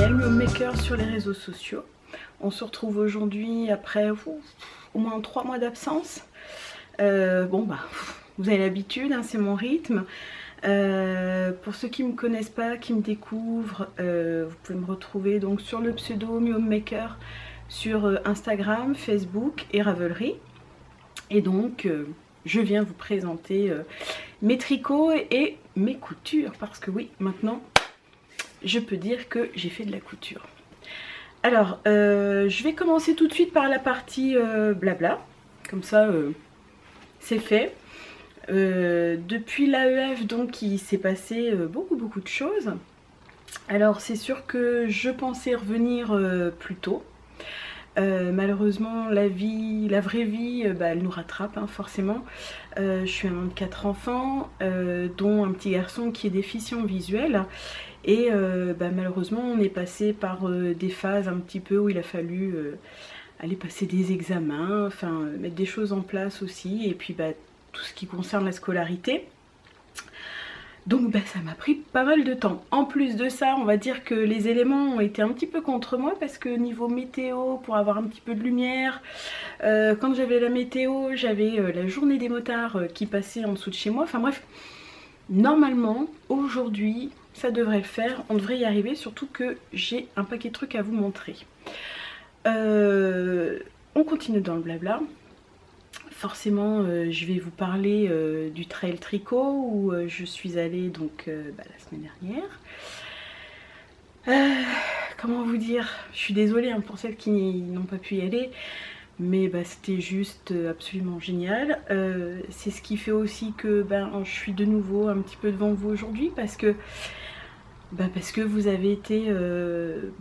Daniel, Mio Maker sur les réseaux sociaux. On se retrouve aujourd'hui après au moins 3 mois d'absence. Vous avez l'habitude, hein, c'est mon rythme. Pour ceux qui ne me connaissent pas, qui me découvrent, vous pouvez me retrouver donc sur le pseudo Mio Maker sur Instagram, Facebook et Ravelry. Et donc je viens vous présenter mes tricots et mes coutures, parce que oui, maintenant je peux dire que j'ai fait de la couture. Alors je vais commencer tout de suite par la partie blabla, comme ça c'est fait. Depuis l'AEF, donc, il s'est passé beaucoup de choses. Alors c'est sûr que je pensais revenir plus tôt. Malheureusement la vraie vie, elle nous rattrape, hein, forcément. Je suis maman de 4 enfants, dont un petit garçon qui est déficient visuel. Et malheureusement on est passé par des phases un petit peu où il a fallu aller passer des examens, enfin mettre des choses en place aussi, et puis tout ce qui concerne la scolarité. Donc ça m'a pris pas mal de temps. En plus de ça, on va dire que les éléments ont été un petit peu contre moi, parce que niveau météo, pour avoir un petit peu de lumière, quand j'avais la météo, j'avais la journée des motards qui passait en dessous de chez moi. Enfin bref, normalement, aujourd'hui, ça devrait le faire. On devrait y arriver, surtout que j'ai un paquet de trucs à vous montrer. On continue dans le blabla. Forcément, je vais vous parler du trail tricot où je suis allée donc la semaine dernière. Comment vous dire, je suis désolée, hein, pour celles qui n'ont pas pu y aller, mais c'était juste absolument génial. C'est ce qui fait aussi que je suis de nouveau un petit peu devant vous aujourd'hui, parce que vous avez été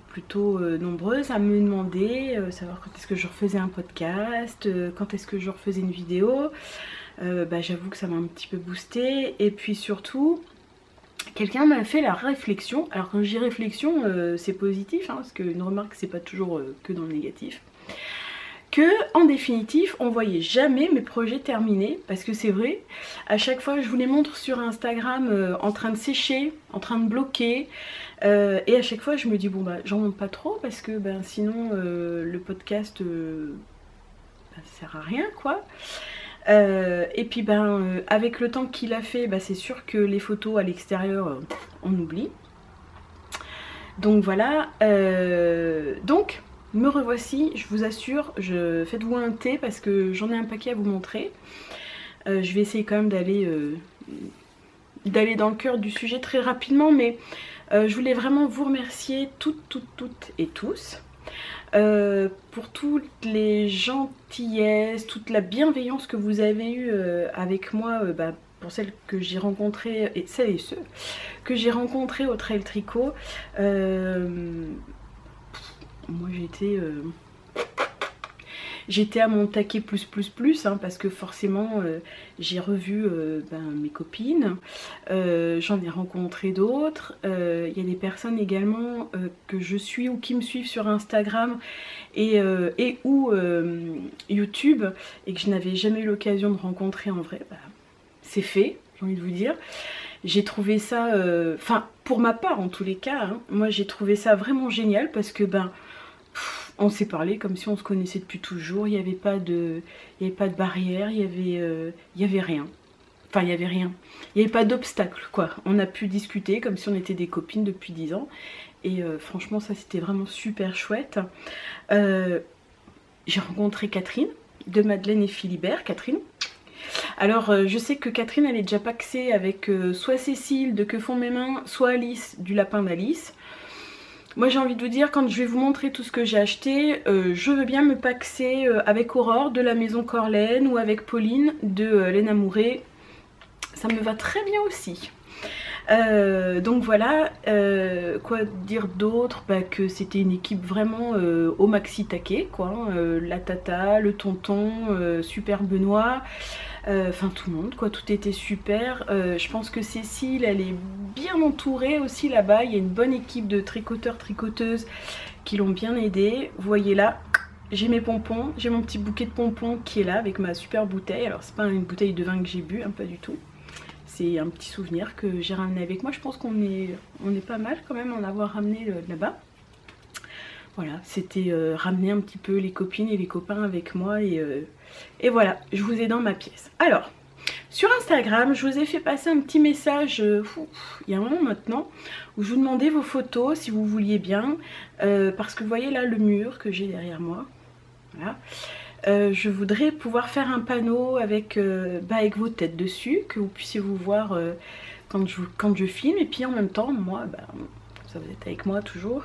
plutôt nombreuses à me demander savoir quand est-ce que je refaisais un podcast, quand est-ce que je refaisais une vidéo. J'avoue que ça m'a un petit peu boosté. Et puis surtout, quelqu'un m'a fait la réflexion. Alors quand je dis réflexion, c'est positif, hein, parce qu'une remarque c'est pas toujours que dans le négatif. Que en définitive on voyait jamais mes projets terminés, parce que c'est vrai, à chaque fois je vous les montre sur Instagram en train de sécher, en train de bloquer, et à chaque fois je me dis j'en monte pas trop, parce que sinon le podcast ça sert à rien quoi. Et puis avec le temps qu'il a fait, c'est sûr que les photos à l'extérieur on oublie. Donc voilà, donc me revoici, je vous assure, faites-vous un thé parce que j'en ai un paquet à vous montrer. Je vais essayer quand même d'aller dans le cœur du sujet très rapidement, mais je voulais vraiment vous remercier toutes et tous pour toutes les gentillesses, toute la bienveillance que vous avez eue avec moi, pour celles que j'ai rencontrées et celles et ceux que j'ai rencontrés au Trail Tricot. Moi j'étais à mon taquet plus, hein, parce que forcément j'ai revu mes copines, j'en ai rencontré d'autres, il y a des personnes également que je suis ou qui me suivent sur Instagram et ou YouTube, et que je n'avais jamais eu l'occasion de rencontrer en vrai. C'est fait, j'ai envie de vous dire. J'ai trouvé ça, pour ma part en tous les cas, hein, moi j'ai trouvé ça vraiment génial, parce que on s'est parlé comme si on se connaissait depuis toujours. Il n'y avait pas de barrière, il y avait rien. Enfin, il n'y avait rien. Il n'y avait pas d'obstacle, quoi. On a pu discuter comme si on était des copines depuis 10 ans. Et franchement, ça c'était vraiment super chouette. J'ai rencontré Catherine de Madeleine et Philibert. Catherine. Alors je sais que Catherine elle est déjà paxée avec soit Cécile de Que font mes mains, soit Alice du Lapin d'Alice. Moi j'ai envie de vous dire, quand je vais vous montrer tout ce que j'ai acheté, je veux bien me paxer avec Aurore de la maison Corlaine, ou avec Pauline de Léna Mouret. Ça me va très bien aussi. Donc voilà, quoi dire d'autre, que c'était une équipe vraiment au maxi taquet quoi, la tata, le tonton, super Benoît, enfin tout le monde quoi, tout était super. Je pense que Cécile elle est bien entourée aussi là-bas, il y a une bonne équipe de tricoteurs, tricoteuses qui l'ont bien aidée. Vous voyez là, j'ai mes pompons, j'ai mon petit bouquet de pompons qui est là avec ma super bouteille. Alors c'est pas une bouteille de vin que j'ai bu, hein, pas du tout. C'est un petit souvenir que j'ai ramené avec moi. Je pense qu'on est pas mal quand même en avoir ramené là-bas. Voilà, c'était ramener un petit peu les copines et les copains avec moi et voilà, je vous ai dans ma pièce. Alors, sur Instagram, je vous ai fait passer un petit message il y a un moment maintenant où je vous demandais vos photos si vous vouliez bien parce que vous voyez là le mur que j'ai derrière moi. Voilà. Je voudrais pouvoir faire un panneau avec, avec vos têtes dessus, que vous puissiez vous voir quand je filme, et puis en même temps, moi, ça vous êtes avec moi toujours.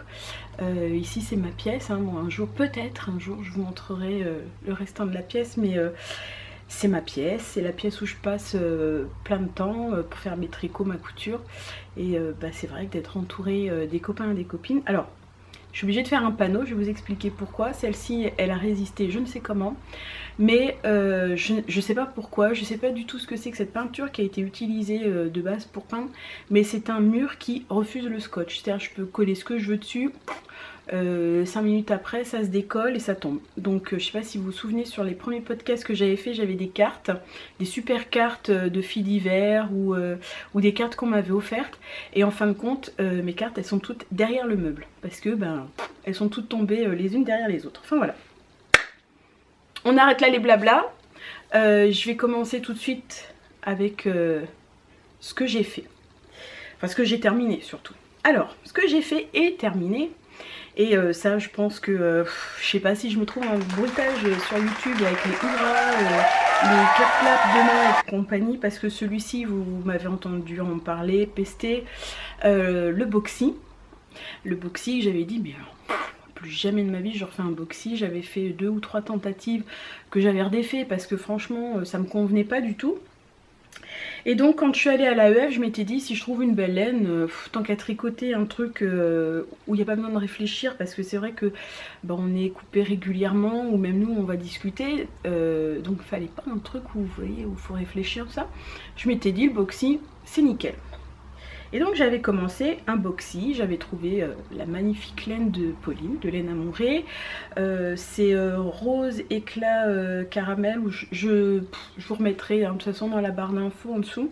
Ici c'est ma pièce, hein. Bon, un jour, peut-être un jour, je vous montrerai le restant de la pièce, mais c'est ma pièce, c'est la pièce où je passe plein de temps pour faire mes tricots, ma couture, et c'est vrai que d'être entourée des copains et des copines. Alors, je suis obligée de faire un panneau, je vais vous expliquer pourquoi. Celle-ci, elle a résisté, je ne sais comment. Mais je ne sais pas pourquoi, je ne sais pas du tout ce que c'est que cette peinture qui a été utilisée de base pour peindre. Mais c'est un mur qui refuse le scotch. C'est-à-dire je peux coller ce que je veux dessus. 5 minutes après ça se décolle et ça tombe. Donc je sais pas si vous vous souvenez, sur les premiers podcasts que j'avais fait, j'avais des cartes, des super cartes de filles d'hiver ou des cartes qu'on m'avait offertes, et en fin de compte mes cartes elles sont toutes derrière le meuble parce que elles sont toutes tombées les unes derrière les autres. Enfin voilà, on arrête là les blabla. Je vais commencer tout de suite avec ce que j'ai fait, enfin ce que j'ai terminé surtout. Alors ce que j'ai fait est terminé. Et ça, je pense que, je sais pas si je me trouve un bruitage sur YouTube avec les hurrahs, les clap-clap de main et compagnie, parce que celui-ci, vous m'avez entendu en parler, pester, le boxy. Le boxy, j'avais dit, mais alors, plus jamais de ma vie je refais un boxy. J'avais fait 2 ou 3 tentatives que j'avais redéfait parce que franchement, ça me convenait pas du tout. Et donc quand je suis allée à l'AEF, je m'étais dit si je trouve une belle laine, tant qu'à tricoter un truc où il n'y a pas besoin de réfléchir, parce que c'est vrai que on est coupé régulièrement, ou même nous on va discuter, donc il fallait pas un truc où vous voyez où il faut réfléchir tout ça. Je m'étais dit le boxy c'est nickel. Et donc j'avais commencé un boxy, j'avais trouvé la magnifique laine de Pauline, de laine à Montré. C'est rose éclat caramel, où je vous remettrai de toute façon dans la barre d'infos en dessous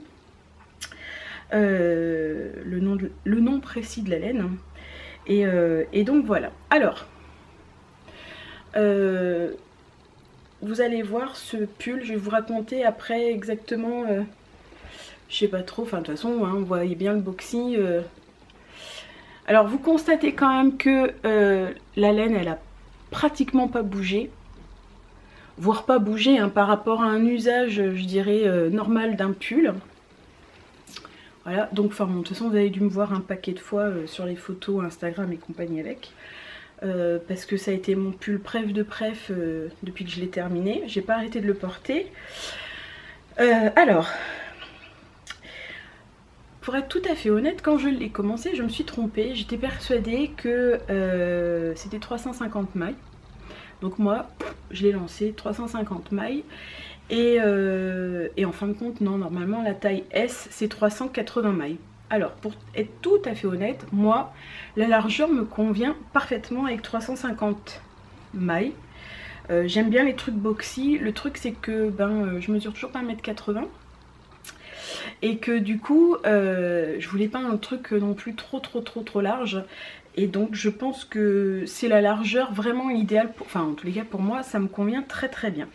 le nom précis de la laine. Et donc voilà. Alors, vous allez voir ce pull, je vais vous raconter après exactement... je sais pas trop, enfin de toute façon, hein, vous voyez bien le boxy. Alors vous constatez quand même que la laine, elle a pratiquement pas bougé. Voire pas bougé hein, par rapport à un usage, je dirais, normal d'un pull. Voilà, donc enfin bon, de toute façon vous avez dû me voir un paquet de fois sur les photos Instagram et compagnie avec. Parce que ça a été mon pull préf de préf depuis que je l'ai terminé. J'ai pas arrêté de le porter. Alors... Pour être tout à fait honnête, quand je l'ai commencé, je me suis trompée. J'étais persuadée que c'était 350 mailles. Donc moi, je l'ai lancé 350 mailles. Et en fin de compte, non, normalement la taille S, c'est 380 mailles. Alors, pour être tout à fait honnête, moi, la largeur me convient parfaitement avec 350 mailles. J'aime bien les trucs boxy. Le truc, c'est que je mesure toujours pas 1m80. Et que du coup je voulais pas un truc non plus trop large, et donc je pense que c'est la largeur vraiment idéale pour, enfin en tous les cas pour moi ça me convient très bien.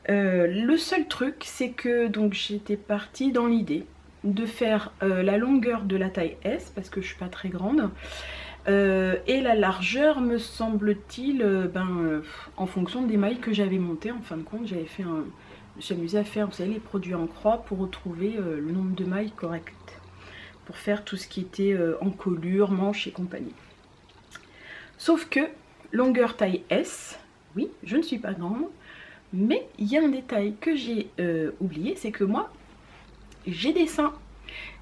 Le seul truc c'est que donc j'étais partie dans l'idée de faire la longueur de la taille S parce que je suis pas très grande, et la largeur me semble-t-il en fonction des mailles que j'avais montées. En fin de compte j'avais fait un... Je me suis amusée à faire, vous savez, les produits en croix pour retrouver le nombre de mailles correct. Pour faire tout ce qui était encolure, manches et compagnie. Sauf que, longueur taille S, oui, je ne suis pas grande, mais il y a un détail que j'ai oublié, c'est que moi, j'ai des seins.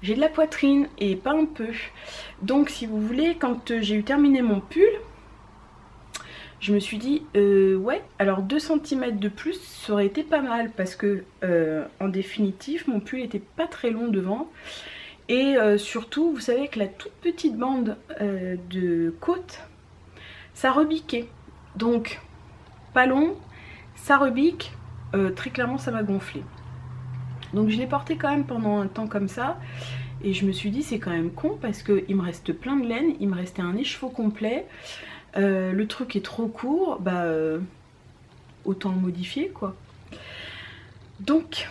J'ai de la poitrine et pas un peu. Donc si vous voulez, quand j'ai eu terminé mon pull, je me suis dit, ouais, alors 2 cm de plus, ça aurait été pas mal. Parce que, en définitive, mon pull était pas très long devant. Et surtout, vous savez que la toute petite bande de côte, ça rebiquait. Donc, pas long, ça rebique, très clairement, ça m'a gonflé. Donc, je l'ai porté quand même pendant un temps comme ça. Et je me suis dit, c'est quand même con parce qu'il me reste plein de laine. Il me restait un écheveau complet. Le truc est trop court, bah autant le modifier quoi. Donc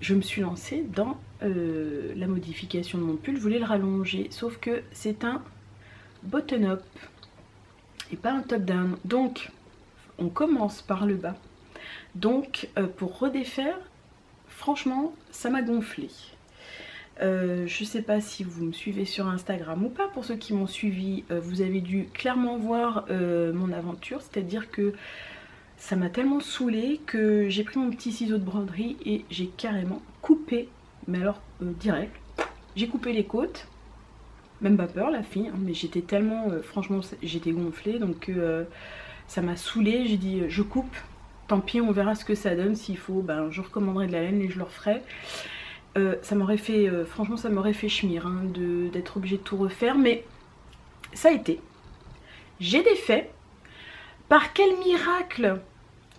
je me suis lancée dans la modification de mon pull. Je voulais le rallonger, sauf que c'est un button-up et pas un top-down. Donc on commence par le bas. Donc pour redéfaire, franchement ça m'a gonflé. Je sais pas si vous me suivez sur Instagram ou pas. Pour ceux qui m'ont suivi, vous avez dû clairement voir mon aventure, c'est à dire que ça m'a tellement saoulée que j'ai pris mon petit ciseau de broderie et j'ai carrément coupé, mais alors direct, j'ai coupé les côtes, même pas peur la fille, hein, mais j'étais tellement, franchement j'étais gonflée, donc ça m'a saoulée. J'ai dit je coupe, tant pis, on verra ce que ça donne, s'il faut ben, je recommanderai de la laine et je le referai. Ça m'aurait fait, franchement ça m'aurait fait chemir hein, d'être obligée de tout refaire, mais ça a été. J'ai défait. Par quel miracle?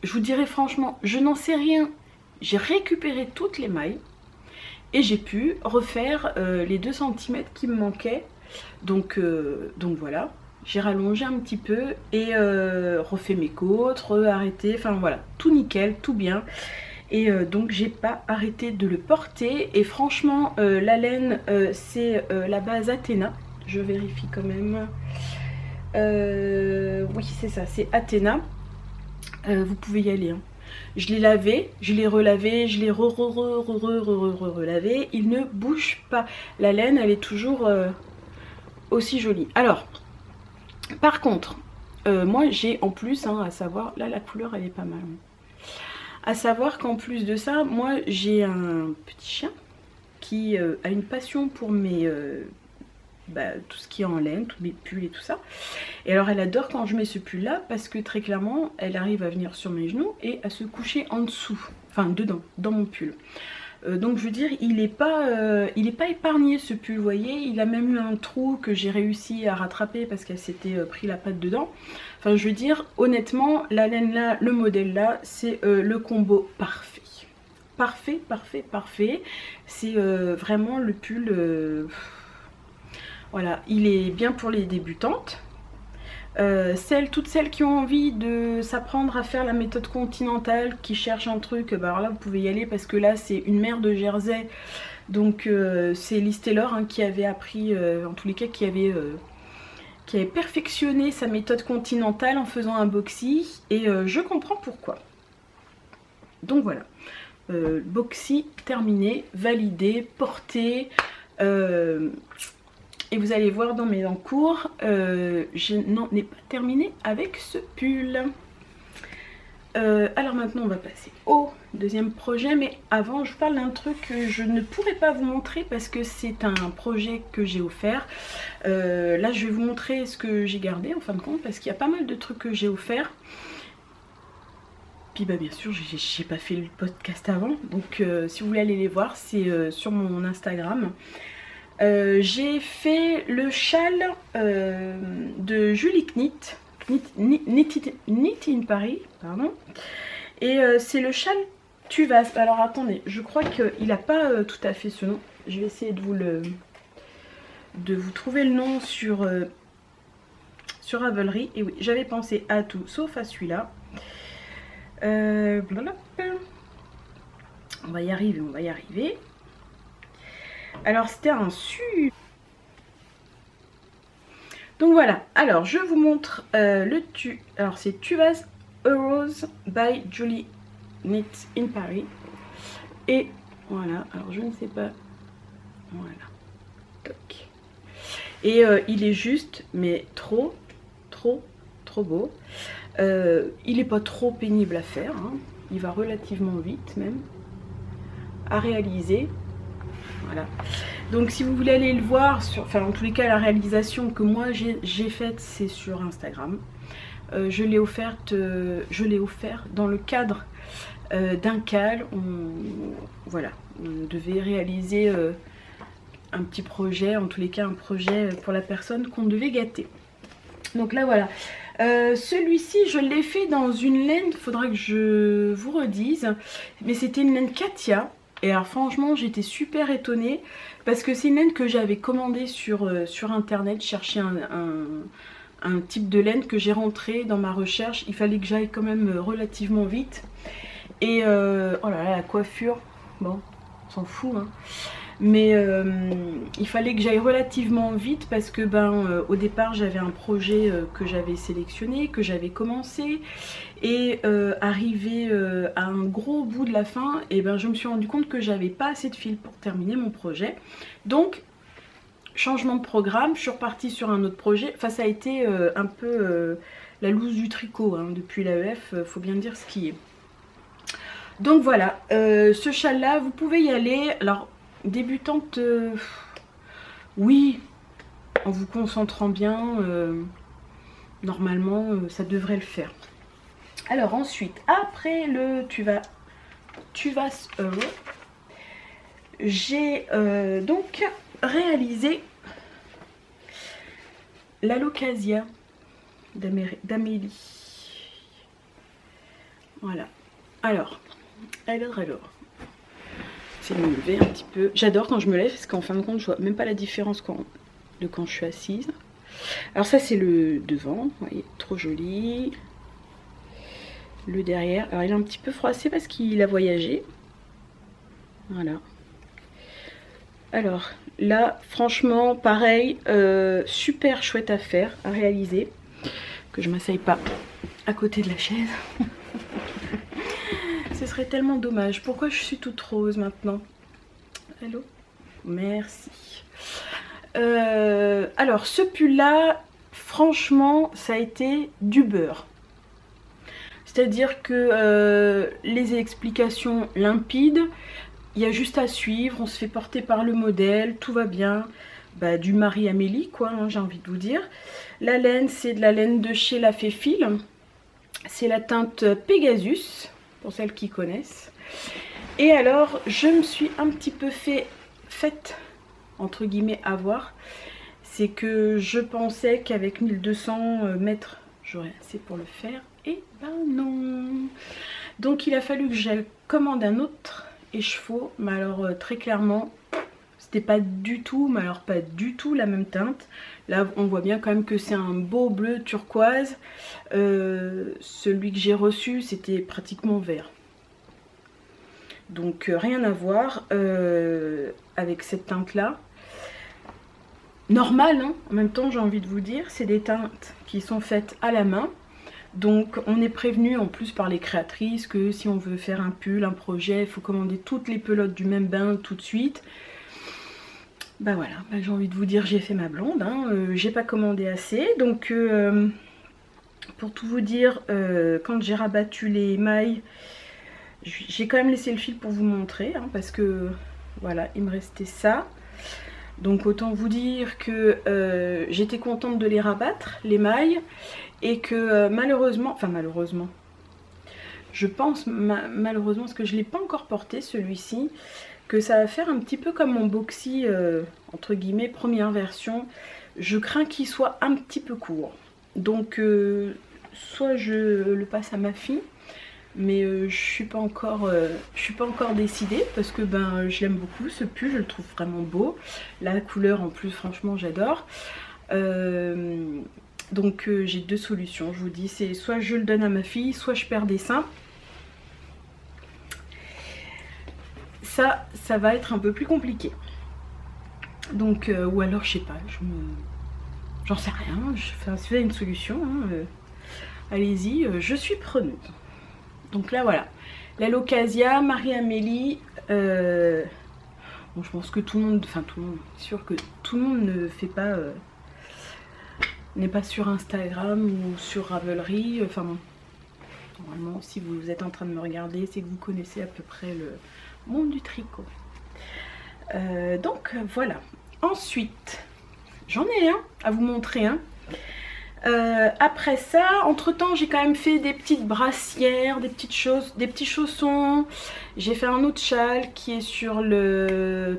Je vous dirais franchement, je n'en sais rien. J'ai récupéré toutes les mailles et j'ai pu refaire les 2 cm qui me manquaient. Donc voilà, j'ai rallongé un petit peu et refait mes côtes, arrêté, enfin voilà, tout nickel, tout bien. Et donc j'ai pas arrêté de le porter. Et franchement, la laine, c'est la base Athéna. Je vérifie quand même. Oui, c'est ça, c'est Athéna. Vous pouvez y aller. Hein. Je l'ai lavé, je l'ai relavé, je l'ai relavé. Il ne bouge pas. La laine, elle est toujours aussi jolie. Alors, par contre, moi j'ai en plus, hein, à savoir, là la couleur elle est pas mal. Hein. À savoir qu'en plus de ça, moi j'ai un petit chien qui a une passion pour mes... tout ce qui est en laine, tous mes pulls et tout ça. Et alors elle adore quand je mets ce pull là parce que très clairement elle arrive à venir sur mes genoux et à se coucher en dessous, enfin dedans, dans mon pull. Donc je veux dire, il est pas épargné ce pull, vous voyez, il a même eu un trou que j'ai réussi à rattraper parce qu'elle s'était pris la patte dedans. Enfin je veux dire, honnêtement, la laine là, le modèle là, c'est le combo parfait. Parfait, parfait, parfait. C'est vraiment le pull... Voilà, il est bien pour les débutantes. Toutes celles qui ont envie de s'apprendre à faire la méthode continentale, qui cherchent un truc, bah alors là vous pouvez y aller parce que là c'est une mère de Jersey. Donc c'est Liz Taylor hein, qui avait appris, en tous les cas qui avait perfectionné sa méthode continentale en faisant un boxy. Et je comprends pourquoi. Donc voilà, boxy terminé, validé, porté. Et vous allez voir dans mes encours, je n'en ai pas terminé avec ce pull. Alors maintenant on va passer au deuxième projet, mais avant je parle d'un truc que je ne pourrais pas vous montrer parce que c'est un projet que j'ai offert. Là je vais vous montrer ce que j'ai gardé en fin de compte parce qu'il y a pas mal de trucs que j'ai offert. Puis bah bien sûr j'ai pas fait le podcast avant, donc si vous voulez aller les voir c'est sur mon Instagram. J'ai fait le châle de Julie Knit in Paris, pardon. Et c'est le châle Tuvas. Alors attendez, je crois qu'il n'a pas tout à fait ce nom. Je vais essayer de vous trouver le nom sur Ravelry. Et oui, j'avais pensé à tout sauf à celui-là. On va y arriver, on va y arriver. Alors c'était un donc voilà, alors je vous montre alors c'est Tuvas Rose by Julie Knit in Paris. Et voilà, alors je ne sais pas, voilà, toc. Et il est juste, mais trop beau. Il n'est pas trop pénible à faire, hein. Il va relativement vite même à réaliser. Voilà. Donc si vous voulez aller le voir, enfin en tous les cas la réalisation que moi j'ai faite c'est sur Instagram. Je l'ai offert dans le cadre d'un cal. Voilà, on devait réaliser un petit projet, en tous les cas un projet pour la personne qu'on devait gâter. Donc là voilà. Celui-ci je l'ai fait dans une laine, il faudra que je vous redise, mais c'était une laine Katia. Et alors franchement j'étais super étonnée parce que c'est une laine que j'avais commandée sur internet, chercher un type de laine que j'ai rentré dans ma recherche. Il fallait que j'aille quand même relativement vite. Et oh là là, la coiffure, bon, on s'en fout, hein. Mais il fallait que j'aille relativement vite parce que au départ j'avais un projet que j'avais sélectionné, que j'avais commencé, et arrivé à un gros bout de la fin, et je me suis rendu compte que j'avais pas assez de fil pour terminer mon projet. Donc changement de programme, je suis repartie sur un autre projet. Enfin, ça a été un peu la loose du tricot, hein, depuis l'AEF, faut bien dire ce qui est. Donc voilà, ce châle là vous pouvez y aller. Alors débutante, oui, en vous concentrant bien, normalement ça devrait le faire. Alors ensuite, après le tu vas j'ai donc réalisé l'Alocasia d'Amélie. Voilà. Alors, c'est de me lever un petit peu. J'adore quand je me lève parce qu'en fin de compte, je vois même pas la différence de quand je suis assise. Alors ça, c'est le devant, vous voyez, trop joli. Le derrière, alors il est un petit peu froissé parce qu'il a voyagé. Voilà. Alors là, franchement, pareil, super chouette à faire, à réaliser. Que je m'asseye pas à côté de la chaise. Ce serait tellement dommage. Pourquoi je suis toute rose maintenant? Hello. Merci. Alors ce pull là, franchement, ça a été du beurre. C'est-à-dire que les explications limpides, il y a juste à suivre, on se fait porter par le modèle, tout va bien. Du Marie-Amélie, quoi, hein, j'ai envie de vous dire. La laine, c'est de la laine de chez La Féfile. C'est la teinte Pegasus, pour celles qui connaissent. Et alors, je me suis un petit peu faite, entre guillemets, avoir. C'est que je pensais qu'avec 1200 mètres, j'aurais assez pour le faire. Et non. Donc, il a fallu que je commande un autre écheveau. Mais alors, très clairement, c'était pas du tout, mais alors pas du tout la même teinte. Là, on voit bien quand même que c'est un beau bleu turquoise. Celui que j'ai reçu, c'était pratiquement vert. Donc rien à voir avec cette teinte-là. Normal, hein, en même temps, j'ai envie de vous dire, c'est des teintes qui sont faites à la main. Donc on est prévenu en plus par les créatrices que si on veut faire un pull, un projet, il faut commander toutes les pelotes du même bain tout de suite. Voilà, j'ai envie de vous dire, j'ai fait ma blonde, hein, j'ai pas commandé assez. Donc pour tout vous dire, quand j'ai rabattu les mailles, j'ai quand même laissé le fil pour vous montrer, hein, parce que voilà, il me restait ça. Donc autant vous dire que j'étais contente de les rabattre, les mailles, et que malheureusement, je pense malheureusement, parce que je ne l'ai pas encore porté celui-ci, que ça va faire un petit peu comme mon boxy, entre guillemets, première version. Je crains qu'il soit un petit peu court. Donc soit je le passe à ma fille, mais je suis pas encore décidée, parce que je l'aime beaucoup ce pull, je le trouve vraiment beau. La couleur en plus, franchement, j'adore. Donc j'ai deux solutions, je vous dis, c'est soit je le donne à ma fille, soit je perds des seins. Ça va être un peu plus compliqué. Donc, ou alors, je sais pas, j'en sais rien, si vous avez une solution, hein, allez-y, je suis preneuse. Donc là, voilà, l'Alocasia, Marie-Amélie, bon, je pense que tout le monde, sûr que tout le monde ne fait pas, n'est pas sur Instagram ou sur Ravelry, bon, normalement, si vous êtes en train de me regarder, c'est que vous connaissez à peu près le monde du tricot. Donc voilà. Ensuite, j'en ai un à vous montrer. Après ça, entre temps, j'ai quand même fait des petites brassières, des petites choses, des petits chaussons. J'ai fait un autre châle qui est sur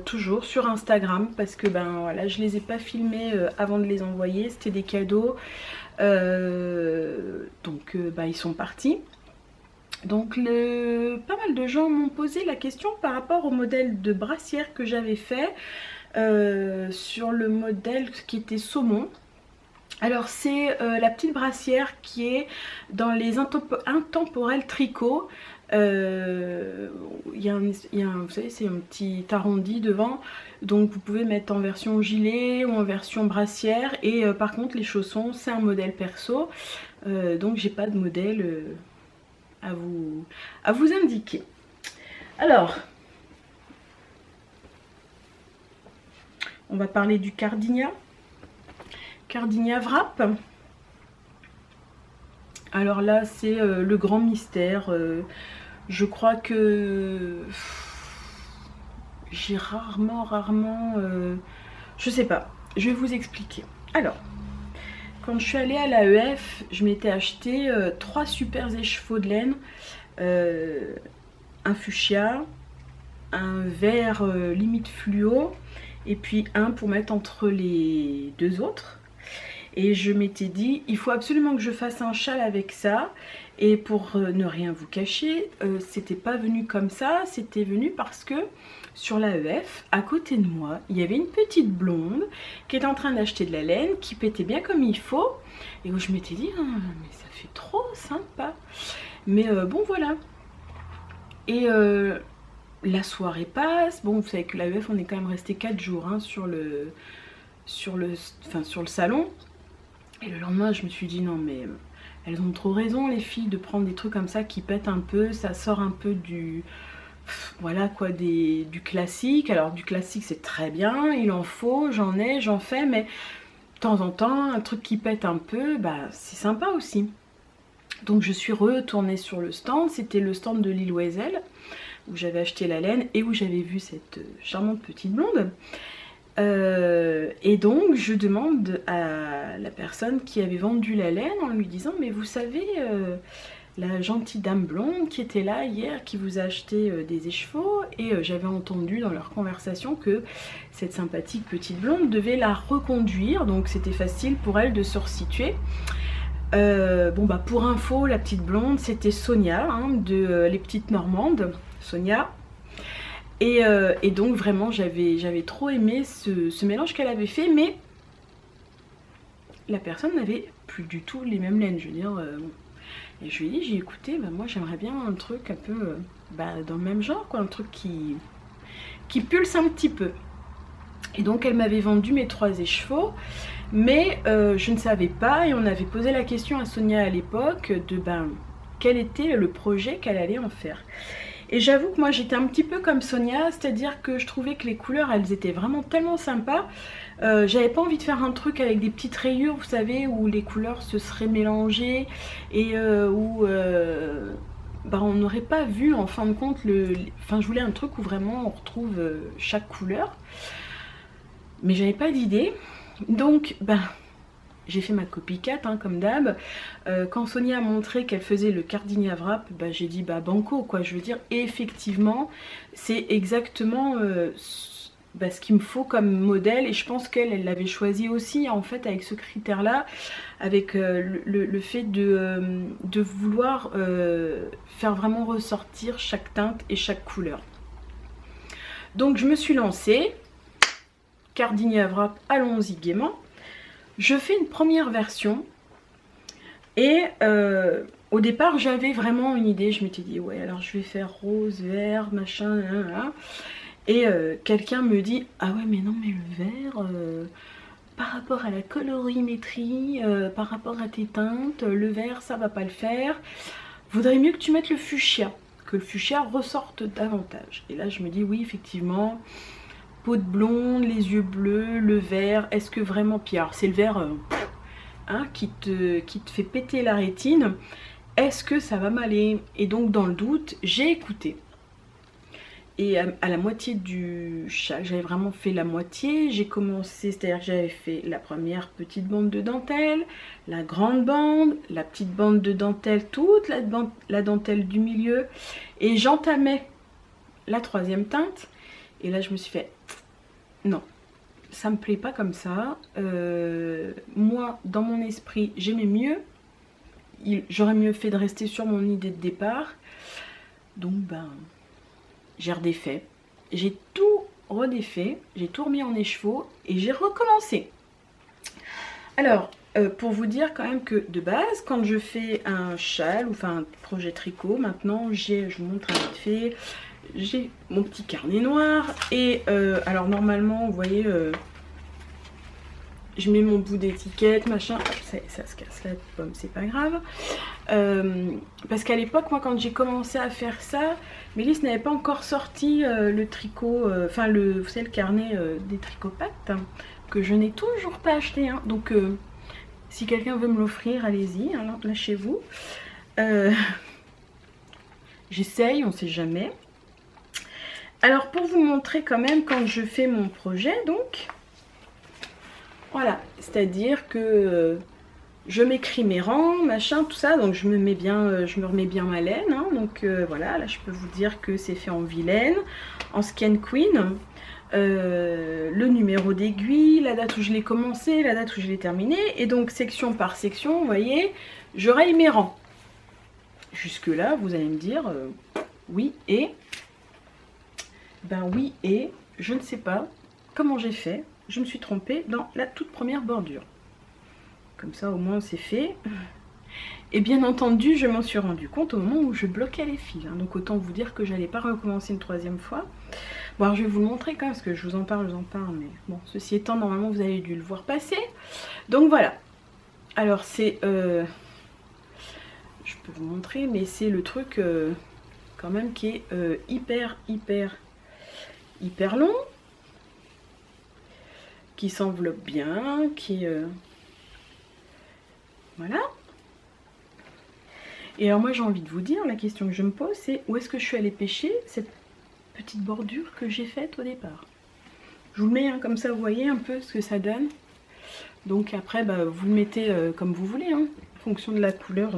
toujours sur Instagram, parce que voilà, je les ai pas filmés avant de les envoyer. C'était des cadeaux. Donc ils sont partis. Donc pas mal de gens m'ont posé la question par rapport au modèle de brassière que j'avais fait sur le modèle qui était saumon. Alors c'est la petite brassière qui est dans les intemporels tricot. Vous savez, c'est un petit arrondi devant, donc vous pouvez mettre en version gilet ou en version brassière. Et par contre les chaussons, c'est un modèle perso, donc j'ai pas de modèle à vous indiquer. Alors, on va parler du Cardinia Wrap. Alors là, c'est le grand mystère. Je crois que j'ai rarement... je sais pas, je vais vous expliquer. Alors, quand je suis allée à l'AEF, je m'étais acheté 3 super écheveaux de laine. Un fuchsia, un vert limite fluo, et puis un pour mettre entre les deux autres. Et je m'étais dit, il faut absolument que je fasse un châle avec ça. Et pour ne rien vous cacher, c'était pas venu comme ça, c'était venu parce que sur l'AEF, à côté de moi, il y avait une petite blonde qui était en train d'acheter de la laine, qui pétait bien comme il faut, et où je m'étais dit, ah, mais ça fait trop sympa. Mais bon, voilà. Et la soirée passe. Bon, vous savez que l'AEF, on est quand même resté 4 jours hein, sur le salon. Et le lendemain, je me suis dit, non mais elles ont trop raison les filles de prendre des trucs comme ça qui pètent un peu, ça sort un peu du... Voilà quoi, du classique. Alors du classique c'est très bien, il en faut, j'en fais, mais de temps en temps, un truc qui pète un peu, bah c'est sympa aussi. Donc je suis retournée sur le stand, c'était le stand de Lil Wezel, où j'avais acheté la laine et où j'avais vu cette charmante petite blonde. Et donc je demande à la personne qui avait vendu la laine en lui disant, mais vous savez, la gentille dame blonde qui était là hier, qui vous a acheté des écheveaux, et j'avais entendu dans leur conversation que cette sympathique petite blonde devait la reconduire, donc c'était facile pour elle de se resituer. Bon bah pour info, la petite blonde c'était Sonia hein, de Les Petites Normandes, Sonia. Et donc vraiment j'avais trop aimé ce mélange qu'elle avait fait, mais la personne n'avait plus du tout les mêmes laines, je veux dire. Et je lui ai dit, j'ai écouté, bah, moi j'aimerais bien un truc un peu dans le même genre, quoi, un truc qui pulse un petit peu. Et donc elle m'avait vendu mes 3 écheveaux, mais je ne savais pas, et on avait posé la question à Sonia à l'époque de quel était le projet qu'elle allait en faire. Et j'avoue que moi j'étais un petit peu comme Sonia, c'est-à-dire que je trouvais que les couleurs elles étaient vraiment tellement sympas. J'avais pas envie de faire un truc avec des petites rayures, vous savez, où les couleurs se seraient mélangées et où on n'aurait pas vu en fin de compte Enfin je voulais un truc où vraiment on retrouve chaque couleur. Mais j'avais pas d'idée. Donc j'ai fait ma copycat hein, comme d'hab. Quand Sonia a montré qu'elle faisait le Cardinia Wrap, j'ai dit banco quoi, je veux dire. Et effectivement c'est exactement ce qu'il me faut comme modèle, et je pense qu'elle l'avait choisi aussi en fait avec ce critère là, avec le fait de vouloir faire vraiment ressortir chaque teinte et chaque couleur. Donc je me suis lancée, Cardinia Wrap, allons-y gaiement. Je fais une première version et au départ j'avais vraiment une idée, je m'étais dit ouais alors je vais faire rose, vert, machin, là. Et quelqu'un me dit ah ouais mais non mais le vert par rapport à la colorimétrie, par rapport à tes teintes, le vert ça va pas le faire, vaudrait mieux que tu mettes le fuchsia, que le fuchsia ressorte davantage. Et là je me dis oui effectivement, peau de blonde, les yeux bleus, le vert, est-ce que vraiment... Puis alors c'est le vert hein, qui te fait péter la rétine, est-ce que ça va m'aller? Et donc dans le doute, j'ai écouté. Et à la moitié du châle, j'avais vraiment fait la moitié, j'ai commencé, c'est-à-dire que j'avais fait la première petite bande de dentelle, la grande bande, la petite bande de dentelle, toute la dentelle du milieu, et j'entamais la 3e teinte. Et là je me suis fait non, ça me plaît pas comme ça. Moi dans mon esprit j'aimais mieux, j'aurais mieux fait de rester sur mon idée de départ. Donc j'ai redéfait, j'ai tout redéfait, j'ai tout remis en écheveau et j'ai recommencé. Alors Pour vous dire quand même que de base, quand je fais un châle ou enfin un projet tricot, maintenant je vous montre un vite fait, j'ai mon petit carnet noir et alors normalement vous voyez je mets mon bout d'étiquette machin, ça se casse la pomme, c'est pas grave, parce qu'à l'époque moi quand j'ai commencé à faire ça, Mélisse n'avait pas encore sorti le tricot, enfin vous savez le carnet des tricopactes, hein, que je n'ai toujours pas acheté, hein, donc si quelqu'un veut me l'offrir, allez-y, hein, lâchez-vous. J'essaye, on sait jamais. Alors pour vous montrer quand même quand je fais mon projet, donc voilà, c'est-à-dire que je m'écris mes rangs, machin, tout ça, donc je me remets bien ma laine, hein, donc voilà, là je peux vous dire que c'est fait en vilaine, en Scan Queen, le numéro d'aiguille, la date où je l'ai commencé, la date où je l'ai terminé, et donc section par section, vous voyez, je raye mes rangs. Jusque là, vous allez me dire, oui et, ben oui et, je ne sais pas comment j'ai fait. Je me suis trompée dans la toute première bordure. Comme ça au moins c'est fait. Et bien entendu je m'en suis rendu compte au moment où je bloquais les fils, hein. Donc autant vous dire que j'allais pas recommencer une troisième fois. Bon alors je vais vous le montrer quand même parce que je vous en parle, mais bon ceci étant normalement vous avez dû le voir passer. Donc voilà. Alors c'est je peux vous montrer mais c'est le truc quand même qui est hyper long, qui s'enveloppe bien, qui voilà. Et alors moi j'ai envie de vous dire, la question que je me pose c'est où est-ce que je suis allée pêcher cette petite bordure que j'ai faite au départ. Je vous le mets hein, comme ça vous voyez un peu ce que ça donne. Donc après bah, vous le mettez comme vous voulez, hein, en fonction de la couleur.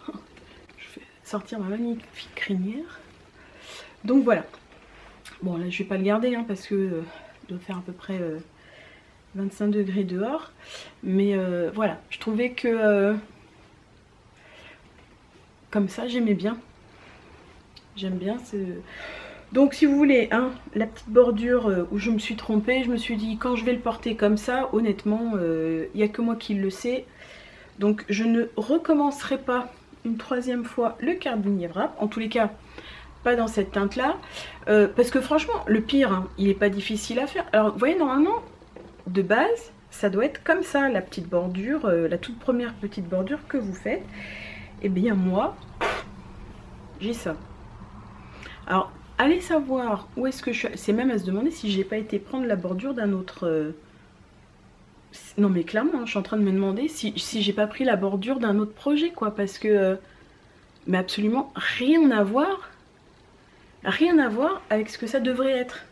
Je vais sortir ma magnifique crinière. Donc voilà. Bon là je vais pas le garder hein, parce que il doit faire à peu près 25 degrés dehors. Mais voilà, je trouvais que comme ça j'aimais bien. J'aime bien ce... Donc si vous voulez, hein, la petite bordure où je me suis trompée, je me suis dit quand je vais le porter comme ça, honnêtement, il n'y a que moi qui le sais. Donc je ne recommencerai pas une troisième fois le Carbon Wrap. En tous les cas, pas dans cette teinte là. Parce que franchement, le pire, hein, il n'est pas difficile à faire. Alors vous voyez, normalement, de base, ça doit être comme ça, la petite bordure, la toute première petite bordure que vous faites. Et bien moi, j'ai ça. Alors, allez savoir où est-ce que je suis. C'est même à se demander si j'ai pas été prendre la bordure d'un autre... Non mais clairement, hein, je suis en train de me demander si j'ai pas pris la bordure d'un autre projet, quoi. Parce que... mais absolument rien à voir. Rien à voir avec ce que ça devrait être.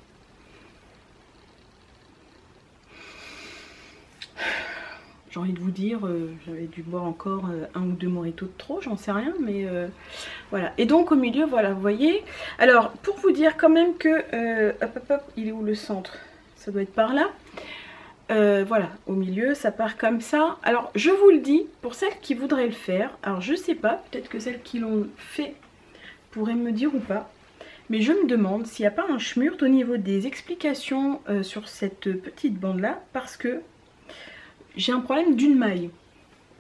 J'ai envie de vous dire, j'avais dû boire encore un ou deux mojitos de trop, j'en sais rien, mais voilà. Et donc au milieu, voilà, vous voyez. Alors, pour vous dire quand même que, hop, il est où le centre? Ça doit être par là. Voilà, au milieu, ça part comme ça. Alors, je vous le dis, pour celles qui voudraient le faire, alors je sais pas, peut-être que celles qui l'ont fait pourraient me dire ou pas, mais je me demande s'il n'y a pas un schmurt au niveau des explications sur cette petite bande-là, parce que j'ai un problème d'une maille.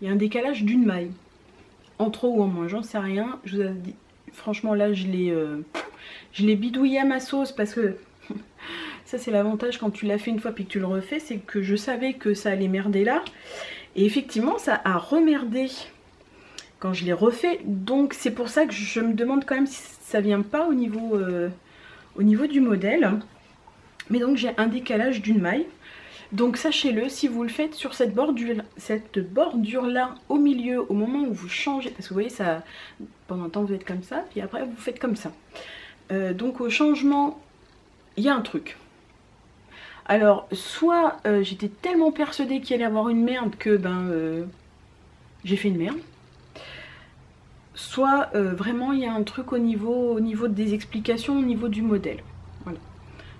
Il y a un décalage d'une maille. En trop ou en moins, j'en sais rien. Je vous ai dit, franchement, là, je l'ai bidouillé à ma sauce parce que ça, c'est l'avantage quand tu l'as fait une fois puis que tu le refais, c'est que je savais que ça allait merder là. Et effectivement, ça a remerdé quand je l'ai refait. Donc, c'est pour ça que je me demande quand même si ça vient pas au niveau du modèle. Mais donc, j'ai un décalage d'une maille. Donc sachez-le, si vous le faites sur cette bordure là au milieu, au moment où vous changez, parce que vous voyez ça, pendant un temps vous êtes comme ça, puis après vous faites comme ça. Donc au changement, il y a un truc. Alors soit j'étais tellement persuadée qu'il allait y avoir une merde que j'ai fait une merde. Soit vraiment il y a un truc au niveau des explications, au niveau du modèle. Voilà.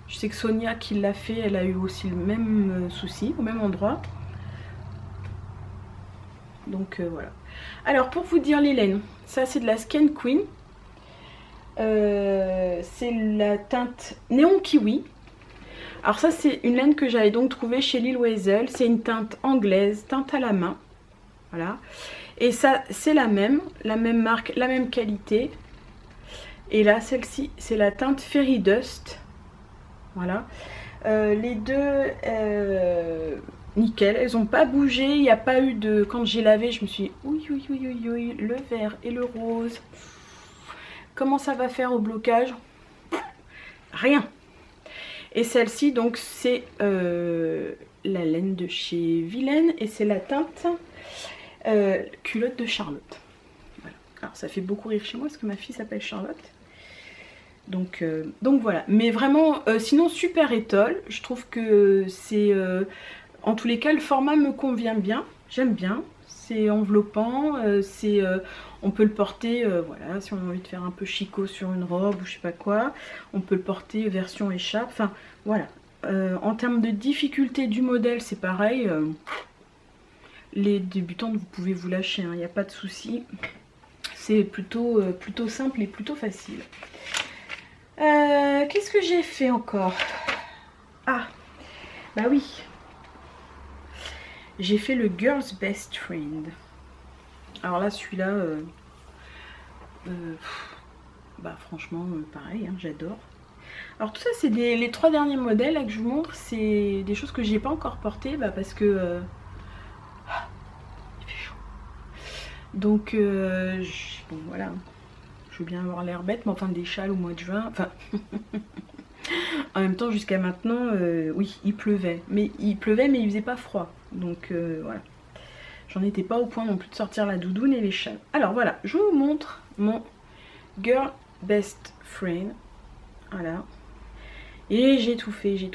Je sais que Sonia qui l'a fait, elle a eu aussi le même souci, au même endroit. Donc voilà. Alors pour vous dire les laines, ça c'est de la Scan Queen. C'est la teinte Néon Kiwi. Alors ça c'est une laine que j'avais donc trouvée chez Lil Weasel. C'est une teinte anglaise, teinte à la main. Voilà. Et ça c'est la même marque, la même qualité. Et là celle-ci c'est la teinte Fairy Dust. Voilà. Les deux nickel, elles n'ont pas bougé, il n'y a pas eu de... Quand j'ai lavé je me suis dit oui, le vert et le rose, comment ça va faire au blocage? Rien. Et celle-ci donc c'est la laine de chez Vilaine et c'est la teinte culotte de Charlotte. Voilà. Alors ça fait beaucoup rire chez moi parce que ma fille s'appelle Charlotte. Donc voilà, mais vraiment sinon super étole, je trouve que c'est en tous les cas le format me convient bien, j'aime bien, c'est enveloppant, on peut le porter, voilà, si on a envie de faire un peu chicot sur une robe ou je sais pas quoi, on peut le porter version écharpe, enfin voilà. En termes de difficulté du modèle c'est pareil, les débutantes vous pouvez vous lâcher, il n'y a pas de souci, c'est plutôt simple et plutôt facile. Qu'est-ce que j'ai fait encore? Ah, bah oui. J'ai fait le Girl's Best Friend. Alors là, celui-là, bah franchement, pareil, hein, j'adore. Alors tout ça, c'est les 3 derniers modèles là, que je vous montre. C'est des choses que j'ai pas encore portées, bah, parce que... il fait chaud. Donc, bon, voilà. Je veux bien avoir l'air bête, mais enfin des châles au mois de juin, enfin... En même temps, jusqu'à maintenant, oui, il pleuvait. Mais il faisait pas froid. Donc voilà. J'en étais pas au point non plus de sortir la doudoune et les châles. Alors voilà, je vous montre mon Girl Best Friend. Voilà. Et j'ai tout fait. Les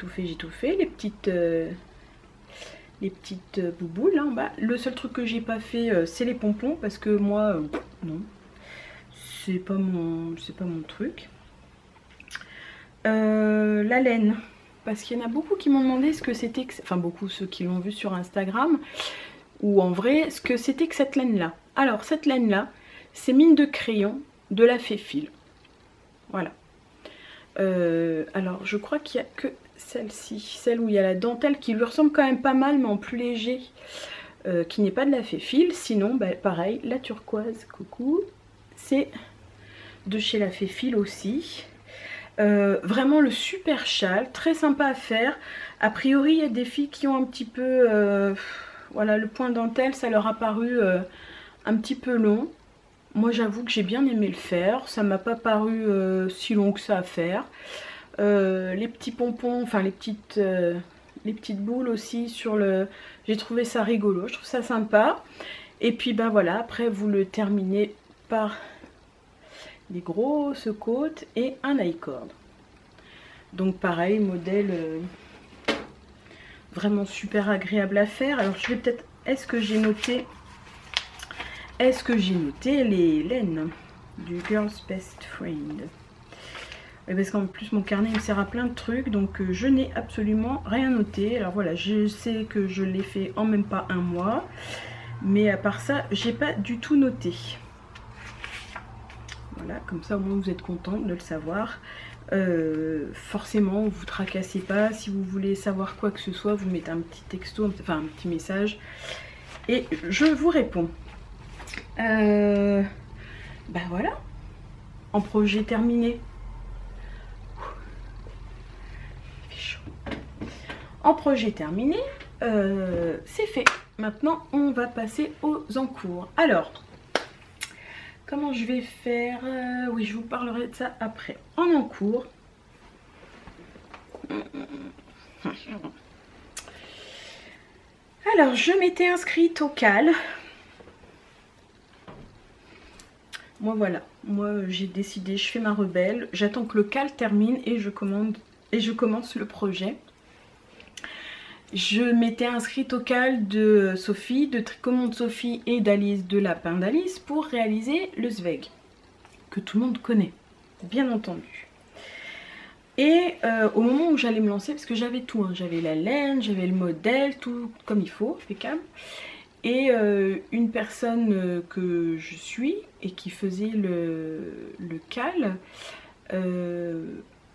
petites bouboules là en bas. Le seul truc que j'ai pas fait, c'est les pompons. Parce que moi, non. C'est pas mon truc. La laine, parce qu'il y en a beaucoup qui m'ont demandé ce que c'était, enfin beaucoup ceux qui l'ont vu sur Instagram ou en vrai, ce que c'était que cette laine là. Alors cette laine là, c'est mine de crayon de la Féfil. Voilà. Alors je crois qu'il n'y a que celle-ci, celle où il y a la dentelle qui lui ressemble quand même pas mal mais en plus léger, qui n'est pas de la Féfil. Sinon bah, pareil, la turquoise, coucou, c'est de chez la Féfil aussi. Vraiment le super châle, très sympa à faire. A priori il y a des filles qui ont un petit peu voilà, le point dentelle ça leur a paru un petit peu long. Moi j'avoue que j'ai bien aimé le faire, ça m'a pas paru si long que ça à faire. Les petits pompons, enfin les petites boules aussi sur le... J'ai trouvé ça rigolo, je trouve ça sympa. Et puis ben voilà, après vous le terminez par des grosses côtes et un high-cord. Donc pareil, modèle vraiment super agréable à faire. Alors je vais peut-être... Est-ce que j'ai noté les laines du Girl's Best Friend? Et parce qu'en plus mon carnet me sert à plein de trucs, donc je n'ai absolument rien noté. Alors voilà, je sais que je l'ai fait en même pas un mois, mais à part ça, j'ai pas du tout noté. Voilà, comme ça au moins vous êtes content de le savoir. Forcément, vous tracassez pas. Si vous voulez savoir quoi que ce soit, vous mettez un petit texto, enfin un petit message, et je vous réponds. Bah voilà, en projet terminé. Il fait chaud. En projet terminé, c'est fait. Maintenant, on va passer aux encours. Alors, comment je vais faire? Oui, je vous parlerai de ça après. En encours. Alors, je m'étais inscrite au CAL. Moi, voilà. Moi, j'ai décidé, je fais ma rebelle. J'attends que le CAL termine et je commence le projet. Je m'étais inscrite au CAL de Sophie, de Tricomonde Sophie et d'Alice de Lapin d'Alice pour réaliser le Zweig, que tout le monde connaît, bien entendu. Et au moment où j'allais me lancer, parce que j'avais tout, hein, j'avais la laine, j'avais le modèle, tout comme il faut, impeccable. Et une personne que je suis et qui faisait le CAL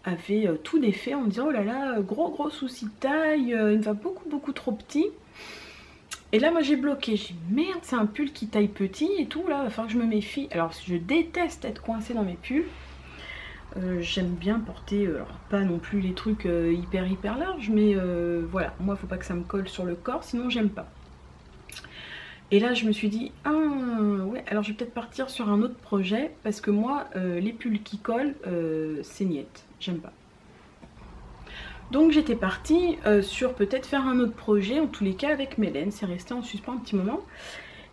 avait tout défait en me disant oh là là, gros souci de taille, il va beaucoup trop petit. Et là moi j'ai bloqué, j'ai dit merde, c'est un pull qui taille petit et tout, là il va falloir que je me méfie. Alors je déteste être coincée dans mes pulls. J'aime bien porter, alors pas non plus les trucs hyper larges, mais voilà, moi faut pas que ça me colle sur le corps, sinon j'aime pas. Et là je me suis dit, ah ouais, alors je vais peut-être partir sur un autre projet, parce que moi, les pulls qui collent, c'est niette, j'aime pas. Donc j'étais partie sur peut-être faire un autre projet, en tous les cas avec Mélène, c'est resté en suspens un petit moment.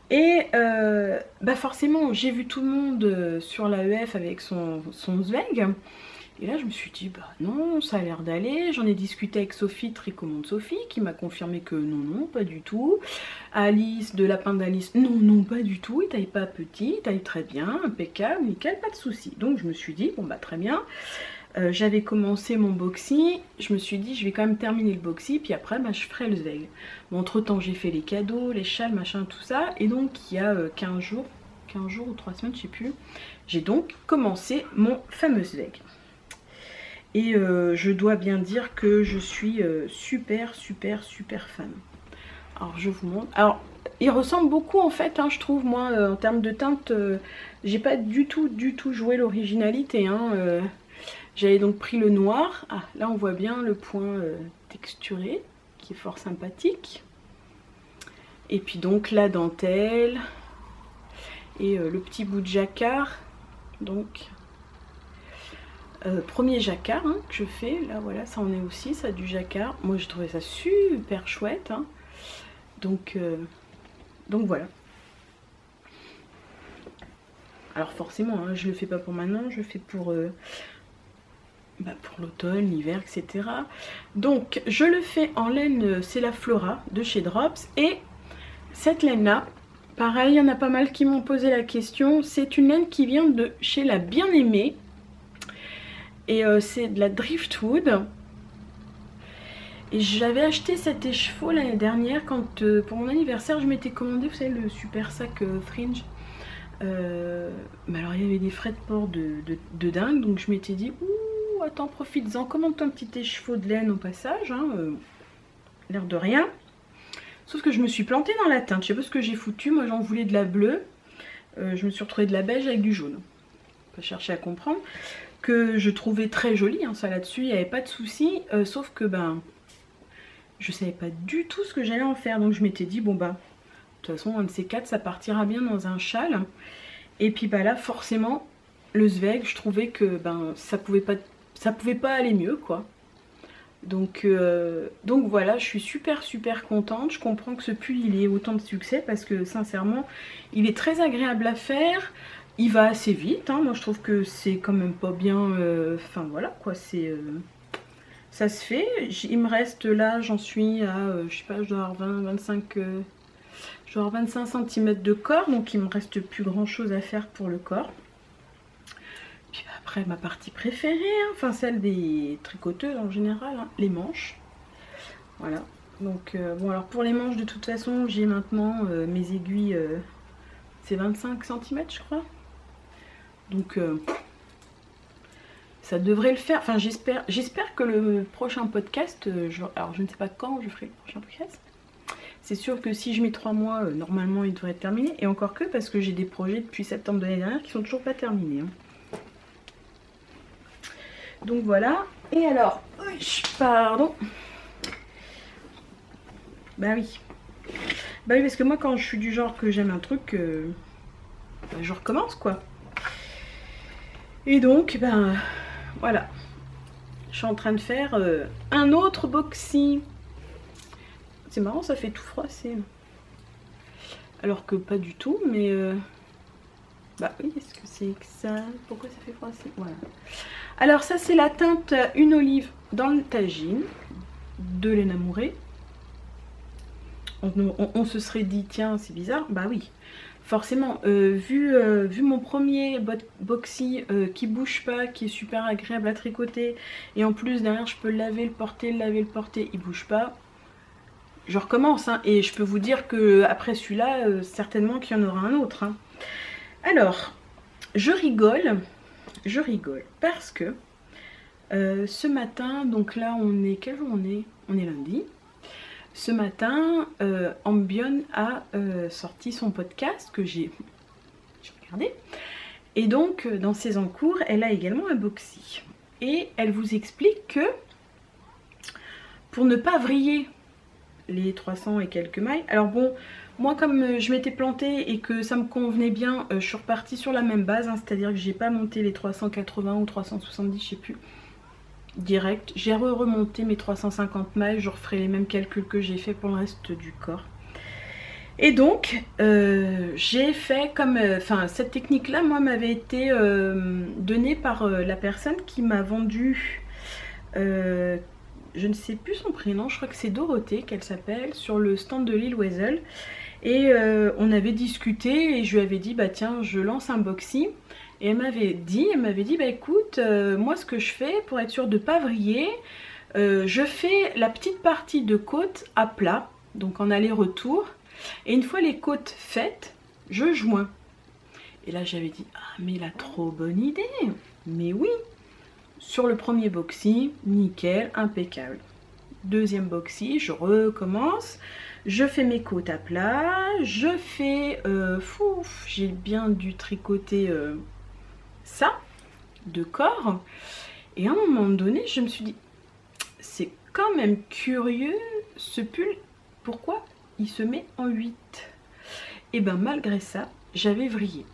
Et bah forcément, j'ai vu tout le monde sur l'AEF avec son Zweig. Et là, je me suis dit, bah non, ça a l'air d'aller. J'en ai discuté avec Sophie, Tricommande Sophie, qui m'a confirmé que non, pas du tout. Alice, de Lapin d'Alice, non, pas du tout. Il taille pas petit, il taille très bien, impeccable, nickel, pas de souci. Donc je me suis dit, bon bah très bien. J'avais commencé mon boxy, je me suis dit je vais quand même terminer le boxy, puis après bah, je ferai le Zweig. Bon, entre temps j'ai fait les cadeaux, les châles, machin, tout ça, et donc il y a 15 jours ou 3 semaines, je sais plus, j'ai donc commencé mon fameux Zweig. Et je dois bien dire que je suis super fan. Alors je vous montre. Alors il ressemble beaucoup en fait, hein, je trouve, moi, en termes de teinte, j'ai pas du tout joué l'originalité, hein, j'avais donc pris le noir. Ah, là on voit bien le point texturé qui est fort sympathique. Et puis donc la dentelle et le petit bout de jacquard. Donc premier jacquard hein, que je fais. Là voilà, ça en est aussi, ça du jacquard. Moi j'ai trouvé ça super chouette. Hein. Donc voilà. Alors forcément, hein, je le fais pas pour maintenant, je le fais pour l'automne, l'hiver, etc. Donc je le fais en laine, c'est la Flora de chez Drops. Et cette laine là, pareil, il y en a pas mal qui m'ont posé la question. C'est une laine qui vient de chez La Bien-Aimée. Et c'est de la Driftwood. Et j'avais acheté cet écheveau l'année dernière quand pour mon anniversaire je m'étais commandé, vous savez, le super sac Fringe. Mais alors il y avait des frais de port de dingue, donc je m'étais dit ouh, attends, profites-en, commande un petit écheveau de laine au passage, hein, l'air de rien. Sauf que je me suis plantée dans la teinte, je sais pas ce que j'ai foutu, moi j'en voulais de la bleue, je me suis retrouvée de la beige avec du jaune. Pas chercher à comprendre, que je trouvais très jolie, hein, ça là-dessus, il n'y avait pas de souci, sauf que ben je savais pas du tout ce que j'allais en faire, donc je m'étais dit bon bah de toute façon un de ces quatre ça partira bien dans un châle. Et puis bah là forcément le Zweig, je trouvais que ben ça pouvait pas aller mieux quoi. Donc voilà, je suis super contente. Je comprends que ce pull il ait autant de succès parce que sincèrement il est très agréable à faire, il va assez vite, hein. Moi je trouve que c'est quand même pas bien, enfin voilà quoi, c'est ça se fait. Il me reste là, j'en suis à je sais pas, je dois avoir 25 cm de corps, donc il me reste plus grand chose à faire pour le corps. Puis après ma partie préférée, hein, enfin celle des tricoteuses en général, hein, les manches. Voilà, donc bon alors pour les manches de toute façon j'ai maintenant mes aiguilles, c'est 25 cm je crois. Donc ça devrait le faire, enfin j'espère que le prochain podcast, alors je ne sais pas quand je ferai le prochain podcast. C'est sûr que si je mets 3 mois, normalement il devrait être terminé. Et encore que parce que j'ai des projets depuis septembre de l'année dernière qui sont toujours pas terminés. Hein. Donc voilà. Et alors, pardon. Bah oui. Bah oui, parce que moi quand je suis du genre que j'aime un truc, bah, je recommence quoi. Et donc, ben voilà. Je suis en train de faire un autre boxy. C'est marrant, ça fait tout froisser. Alors que pas du tout, mais bah oui, est-ce que c'est que ça? Pourquoi ça fait froisser? Voilà. Alors ça c'est la teinte Une Olive dans le tagine de Léna Mouret. On se serait dit tiens c'est bizarre, bah oui. Forcément, vu mon premier boxy qui bouge pas, qui est super agréable à tricoter, et en plus derrière je peux le laver, le porter, il bouge pas. Je recommence, hein, et je peux vous dire que après celui-là, certainement qu'il y en aura un autre. Hein. Alors, je rigole parce que Ce matin, donc là on est, quelle journée? On est lundi. Ce matin, Ambion a sorti son podcast que j'ai regardé. Et donc, dans ses encours, elle a également un boxy. Et elle vous explique que pour ne pas vriller les 300 et quelques mailles, alors bon, moi comme je m'étais plantée et que ça me convenait bien, je suis repartie sur la même base, hein, c'est-à-dire que j'ai pas monté les 380 ou 370, je sais plus, direct. J'ai remonté mes 350 mailles, je referai les mêmes calculs que j'ai fait pour le reste du corps. Et donc, j'ai fait comme... Enfin, cette technique-là, moi, m'avait été donnée par la personne qui m'a vendu... je ne sais plus son prénom, je crois que c'est Dorothée qu'elle s'appelle, sur le stand de Lil Weasel. Et on avait discuté et je lui avais dit, bah tiens, je lance un boxy. Et elle m'avait dit, bah écoute, moi ce que je fais pour être sûre de ne pas vriller, je fais la petite partie de côte à plat, donc en aller-retour. Et une fois les côtes faites, je joins. Et là j'avais dit, ah mais la trop bonne idée. Mais oui, sur le premier boxy, nickel, impeccable. Deuxième boxy, je recommence. Je fais mes côtes à plat. Je fais, j'ai bien dû tricoter ça de corps. Et à un moment donné, je me suis dit, c'est quand même curieux ce pull. Pourquoi il se met en 8? Et ben malgré ça, j'avais vrillé.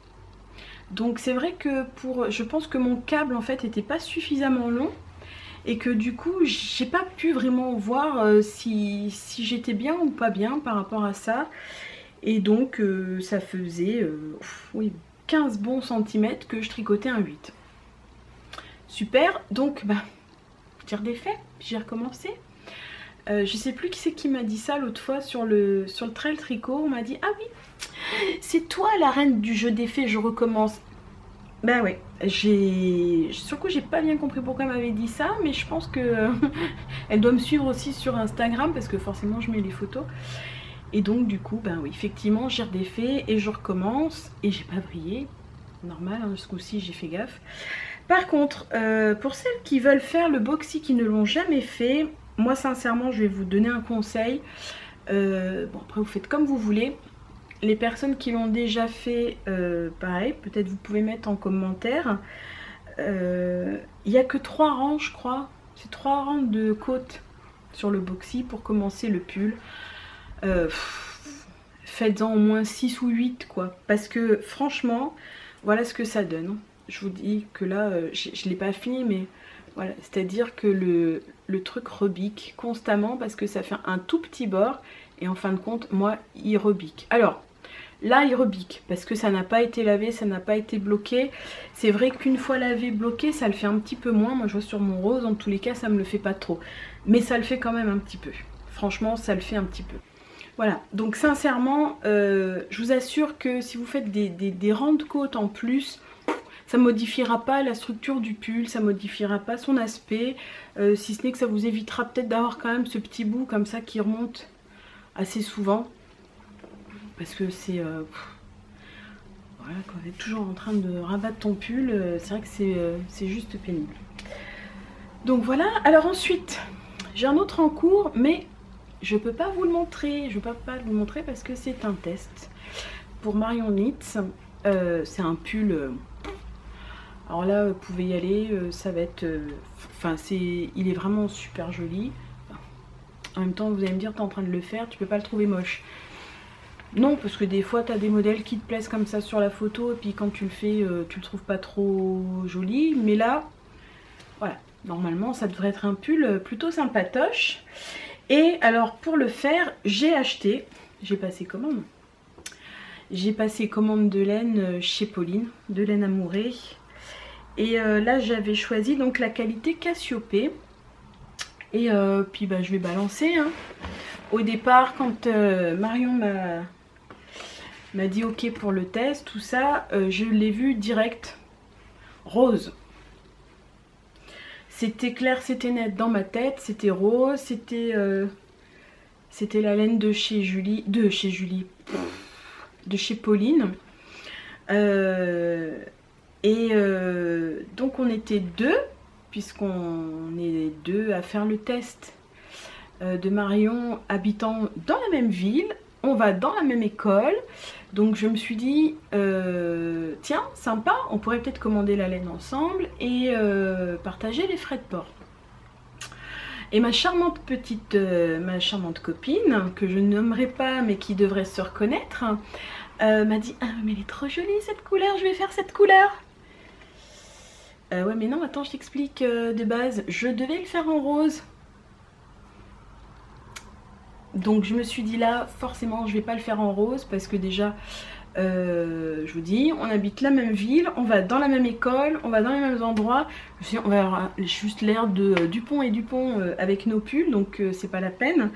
Donc c'est vrai que je pense que mon câble en fait était pas suffisamment long et que du coup j'ai pas pu vraiment voir si j'étais bien ou pas bien par rapport à ça. Et donc ça faisait oui, 15 bons centimètres que je tricotais un 8. Super, donc bah, tir des faits, j'ai recommencé. Je sais plus qui c'est qui m'a dit ça l'autre fois sur le trail tricot. On m'a dit, ah oui, c'est toi la reine du jeu des faits, je recommence. Ben ouais, sur le coup j'ai pas bien compris pourquoi elle m'avait dit ça, mais je pense que elle doit me suivre aussi sur Instagram parce que forcément je mets les photos. Et donc du coup, ben oui, effectivement, j'ai redéfait et je recommence et j'ai pas vrillé. Normal, hein, ce coup-ci j'ai fait gaffe. Par contre, pour celles qui veulent faire le boxy, qui ne l'ont jamais fait, moi sincèrement je vais vous donner un conseil. Bon après vous faites comme vous voulez. Les personnes qui l'ont déjà fait, pareil, peut-être vous pouvez mettre en commentaire. Il n'y a que 3 rangs je crois. C'est 3 rangs de côtes sur le boxy pour commencer le pull. Faites-en au moins 6 ou 8 quoi. Parce que franchement, voilà ce que ça donne. Je vous dis que là, je ne l'ai pas fini, mais voilà. C'est-à-dire que le truc rebique constamment parce que ça fait un tout petit bord. Et en fin de compte, moi, il rebique. Alors, là, il rebique parce que ça n'a pas été lavé, ça n'a pas été bloqué. C'est vrai qu'une fois lavé, bloqué, ça le fait un petit peu moins. Moi, je vois sur mon rose, en tous les cas, ça me le fait pas trop. Mais ça le fait quand même un petit peu. Franchement, ça le fait un petit peu. Voilà, donc sincèrement, je vous assure que si vous faites des rangs de côtes en plus, ça ne modifiera pas la structure du pull, ça ne modifiera pas son aspect. Si ce n'est que ça vous évitera peut-être d'avoir quand même ce petit bout comme ça qui remonte assez souvent. Parce que c'est... voilà, quand on est toujours en train de rabattre ton pull, c'est vrai que c'est juste pénible. Donc voilà, alors ensuite, j'ai un autre en cours, mais je peux pas vous le montrer. Je peux pas vous le montrer parce que c'est un test. Pour Marion Knits, c'est un pull... alors là, vous pouvez y aller, ça va être... Enfin, il est vraiment super joli. En même temps, vous allez me dire, t'es en train de le faire, tu peux pas le trouver moche. Non, parce que des fois, tu as des modèles qui te plaisent comme ça sur la photo, et puis quand tu le fais, tu le trouves pas trop joli. Mais là, voilà, normalement, ça devrait être un pull plutôt sympatoche. Et alors, pour le faire, j'ai passé commande. J'ai passé commande de laine chez Pauline, de laine amourée. Et là, j'avais choisi donc la qualité Cassiopée. Et puis, bah, je vais balancer. Hein. Au départ, quand Marion m'a dit ok pour le test, tout ça, je l'ai vu direct rose. C'était clair, c'était net dans ma tête, c'était rose, c'était la laine de chez Pauline. Donc on était deux puisqu'on est deux à faire le test de Marion habitant dans la même ville. On va dans la même école, donc je me suis dit, tiens, sympa, on pourrait peut-être commander la laine ensemble et partager les frais de port. Et ma charmante copine, que je ne nommerai pas mais qui devrait se reconnaître, m'a dit, ah mais elle est trop jolie cette couleur, je vais faire cette couleur. Ouais mais non, attends, je t'explique de base, je devais le faire en rose. Donc je me suis dit là, forcément je vais pas le faire en rose parce que déjà, je vous dis, on habite la même ville, on va dans la même école, on va dans les mêmes endroits. Je me suis dit, on va avoir juste l'air de Dupont et Dupont avec nos pulls, donc c'est pas la peine.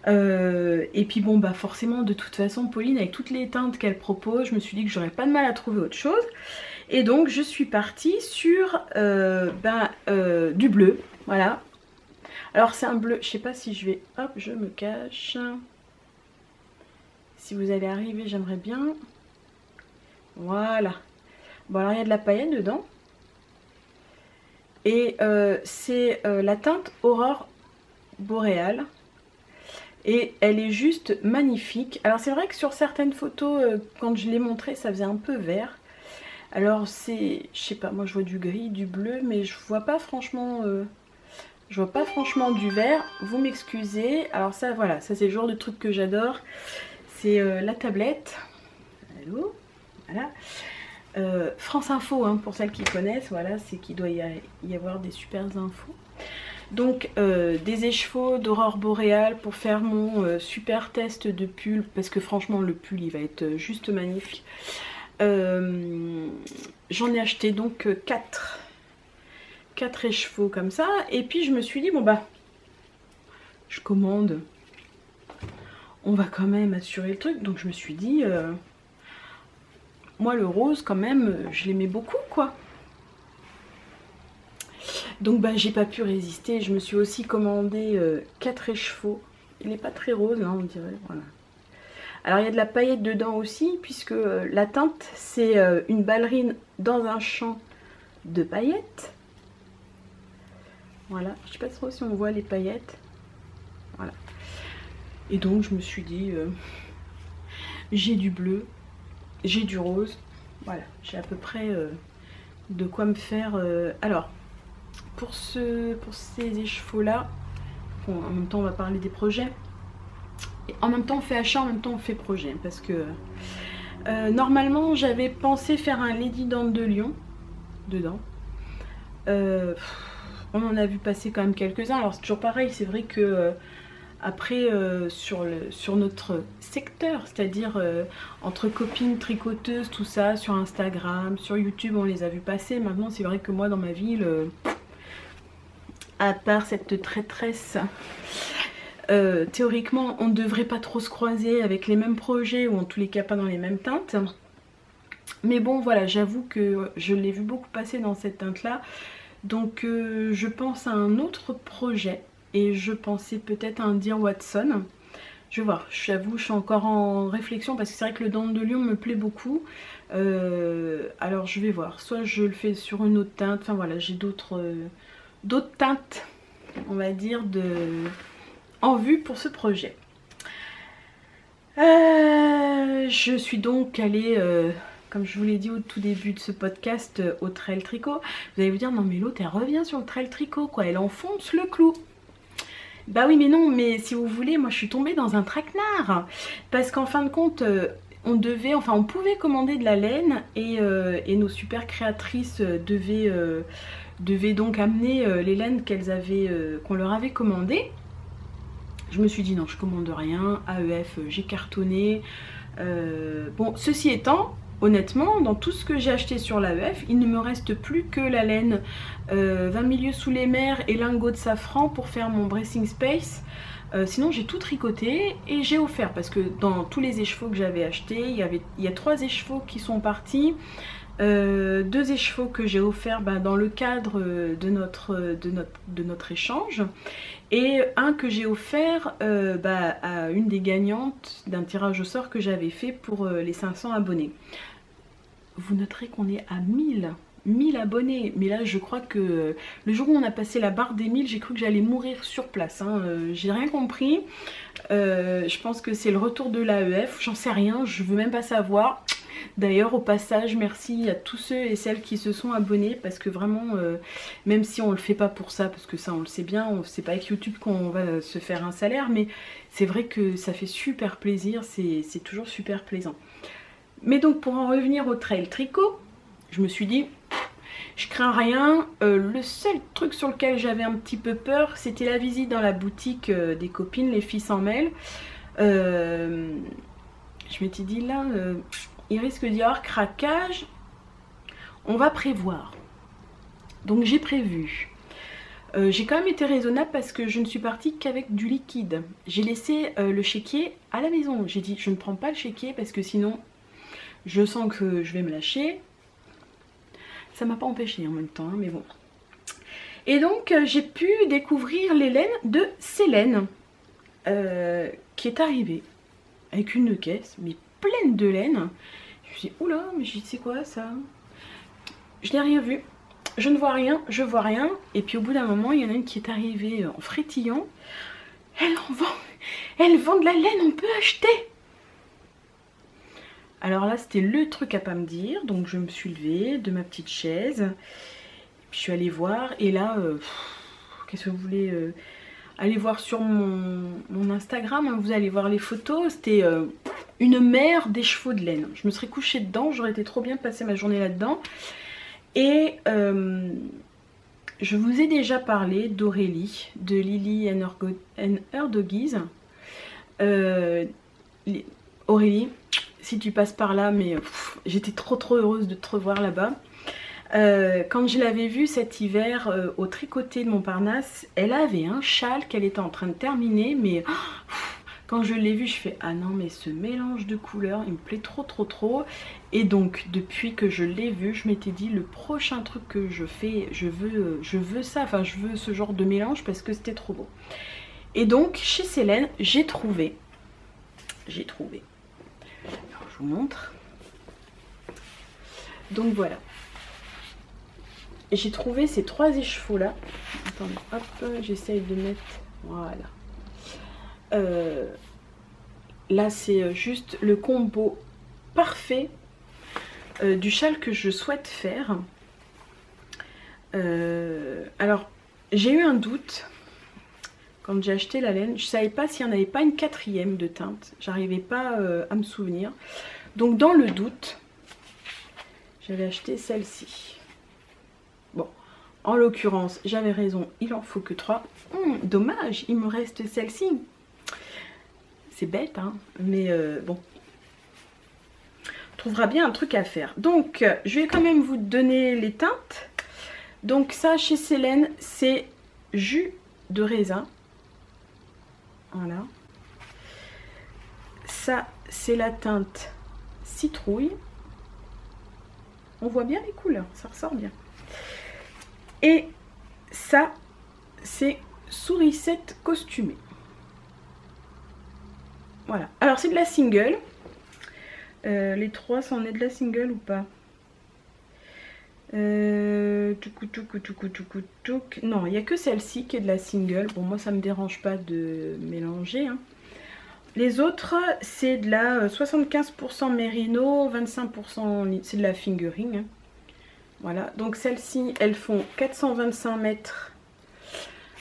Et puis bon bah forcément de toute façon Pauline avec toutes les teintes qu'elle propose, je me suis dit que j'aurais pas de mal à trouver autre chose. Et donc je suis partie sur du bleu, voilà. Alors c'est un bleu, je sais pas si je vais, hop je me cache. Si vous allez arriver j'aimerais bien. Voilà. Bon alors il y a de la paillette dedans. Et c'est la teinte Aurore Boréale. Et elle est juste magnifique. Alors c'est vrai que sur certaines photos, quand je l'ai montré, ça faisait un peu vert. Alors c'est, je sais pas, moi je vois du gris, du bleu, mais je vois pas franchement du vert. Vous m'excusez. Alors ça, voilà, ça c'est le genre de truc que j'adore. C'est la tablette. Allô, voilà. France Info, hein, pour celles qui connaissent, voilà, c'est qu'il doit y avoir des super infos. Donc des échevaux d'Aurore Boréale pour faire mon super test de pull, parce que franchement le pull il va être juste magnifique. J'en ai acheté donc 4 écheveaux comme ça, et puis je me suis dit bon bah je commande, on va quand même assurer le truc, donc je me suis dit moi le rose quand même je l'aimais beaucoup quoi. Donc bah j'ai pas pu résister, je me suis aussi commandé 4 écheveaux. Il n'est pas très rose hein, on dirait, voilà. Alors il y a de la paillette dedans aussi, puisque la teinte c'est une ballerine dans un champ de paillettes. Voilà, je sais pas trop si on voit les paillettes. Voilà. Et donc je me suis dit, j'ai du bleu, j'ai du rose. Voilà, j'ai à peu près de quoi me faire. Alors, pour ces écheveaux là, bon, en même temps on va parler des projets. Et en même temps on fait achat, en même temps on fait projet. Parce que normalement j'avais pensé faire un Lady Dandelion dedans. On en a vu passer quand même quelques-uns. Alors c'est toujours pareil, c'est vrai que après sur notre secteur, c'est-à-dire entre copines tricoteuses, tout ça, sur Instagram, sur YouTube, on les a vus passer. Maintenant c'est vrai que moi dans ma ville, à part cette traîtresse, théoriquement on ne devrait pas trop se croiser avec les mêmes projets, ou en tous les cas pas dans les mêmes teintes. Mais bon voilà, j'avoue que je l'ai vu beaucoup passer dans cette teinte là. Donc je pense à un autre projet, et je pensais peut-être à un Dear Watson. Je vais voir, j'avoue je suis encore en réflexion, parce que c'est vrai que le Dandelion me plaît beaucoup. Alors je vais voir, soit je le fais sur une autre teinte, enfin voilà, j'ai d'autres teintes on va dire en vue pour ce projet. Je suis donc allée comme je vous l'ai dit au tout début de ce podcast, au trail tricot. Vous allez vous dire, non mais l'autre elle revient sur le trail tricot quoi, elle enfonce le clou. Bah oui mais non, mais si vous voulez, moi je suis tombée dans un traquenard. Parce qu'en fin de compte, on pouvait commander de la laine, et nos super créatrices devaient donc amener les laines qu'on leur avait commandées. Je me suis dit non, je commande rien, AEF j'ai cartonné. Bon, ceci étant, honnêtement, dans tout ce que j'ai acheté sur l'AEF, il ne me reste plus que la laine 20 milieux sous les mers et lingot de safran pour faire mon bracing space. Sinon j'ai tout tricoté et j'ai offert, parce que dans tous les écheveaux que j'avais achetés, il y a 3 écheveaux qui sont partis. 2 écheveaux que j'ai offerts dans le cadre de notre échange, et un que j'ai offert à une des gagnantes d'un tirage au sort que j'avais fait pour les 500 abonnés. Vous noterez qu'on est à 1000 1000 abonnés. Mais là, je crois que le jour où on a passé la barre des 1000, j'ai cru que j'allais mourir sur place. Hein. J'ai rien compris. Je pense que c'est le retour de l'AEF. J'en sais rien, je veux même pas savoir. D'ailleurs, au passage, merci à tous ceux et celles qui se sont abonnés. Parce que vraiment, même si on le fait pas pour ça, parce que ça, on le sait bien, c'est pas avec YouTube qu'on va se faire un salaire. Mais c'est vrai que ça fait super plaisir. C'est toujours super plaisant. Mais donc, pour en revenir au trail tricot, je me suis dit, je crains rien. Le seul truc sur lequel j'avais un petit peu peur, c'était la visite dans la boutique des copines, les filles s'en mêlent. Je m'étais dit là, il risque d'y avoir craquage. On va prévoir. Donc j'ai prévu. J'ai quand même été raisonnable parce que je ne suis partie qu'avec du liquide. J'ai laissé le chéquier à la maison. J'ai dit, je ne prends pas le chéquier parce que sinon, je sens que je vais me lâcher. Ça m'a pas empêché en même temps, hein, mais bon. Et donc, j'ai pu découvrir les laines de Célène, qui est arrivée avec une caisse, mais pleine de laine. Je me suis dit, oula, mais c'est quoi ça? Je n'ai rien vu. Je ne vois rien, je vois rien. Et puis au bout d'un moment, il y en a une qui est arrivée en frétillant. Elle vend de la laine, on peut acheter. Alors là, c'était le truc à pas me dire. Donc je me suis levée de ma petite chaise. Puis je suis allée voir. Et là, qu'est-ce que vous voulez allez voir sur mon Instagram. Hein, vous allez voir les photos. C'était une mer des chevaux de laine. Je me serais couchée dedans. J'aurais été trop bien de passer ma journée là-dedans. Et je vous ai déjà parlé d'Aurélie, de Lily and Her Doggies. Aurélie, si tu passes par là, mais j'étais trop heureuse de te revoir là-bas. Quand je l'avais vue cet hiver au tricoté de Montparnasse, elle avait un châle qu'elle était en train de terminer, mais quand je l'ai vue, je fais ah non mais ce mélange de couleurs, il me plaît trop. Et donc depuis que je l'ai vue, je m'étais dit le prochain truc que je fais, je veux ça, enfin je veux ce genre de mélange parce que c'était trop beau. Et donc chez Célène, j'ai trouvé. Alors, je vous montre. Donc voilà. J'ai trouvé ces trois écheveaux là. Attendez, hop, j'essaye de mettre. Voilà. Là, c'est juste le combo parfait du châle que je souhaite faire. Alors, j'ai eu un doute. Quand j'ai acheté la laine, je ne savais pas s'il n'y en avait pas une quatrième de teinte. J'arrivais pas à me souvenir. Donc dans le doute, j'avais acheté celle-ci. Bon, en l'occurrence, j'avais raison, il en faut que 3. Dommage, il me reste celle-ci. C'est bête, hein, mais bon. On trouvera bien un truc à faire. Donc, je vais quand même vous donner les teintes. Donc ça, chez Célène, c'est jus de raisin. Voilà. Ça, c'est la teinte citrouille. On voit bien les couleurs, ça ressort bien. Et ça, c'est sourisette costumée. Voilà. Alors, c'est de la single. Les trois, c'en est de la single ou pas? Non, il n'y a que celle-ci qui est de la single. Bon, moi, ça me dérange pas de mélanger. Hein. Les autres, c'est de la 75% Merino, 25% c'est de la fingering. Hein. Voilà, donc celles-ci, elles font 425 mètres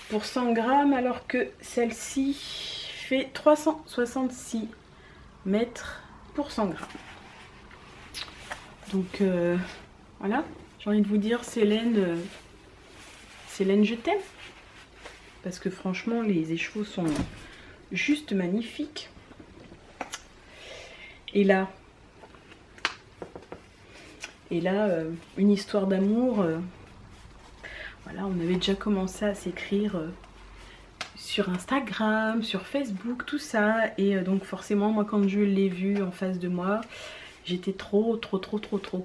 pour 100 grammes, alors que celle-ci fait 366 mètres pour 100 grammes. Donc, voilà. J'ai envie de vous dire, Célène, je t'aime. Parce que franchement, les écheveaux sont juste magnifiques. Et là, une histoire d'amour. Voilà, on avait déjà commencé à s'écrire sur Instagram, sur Facebook, tout ça. Et donc forcément, moi, quand je l'ai vue en face de moi, j'étais trop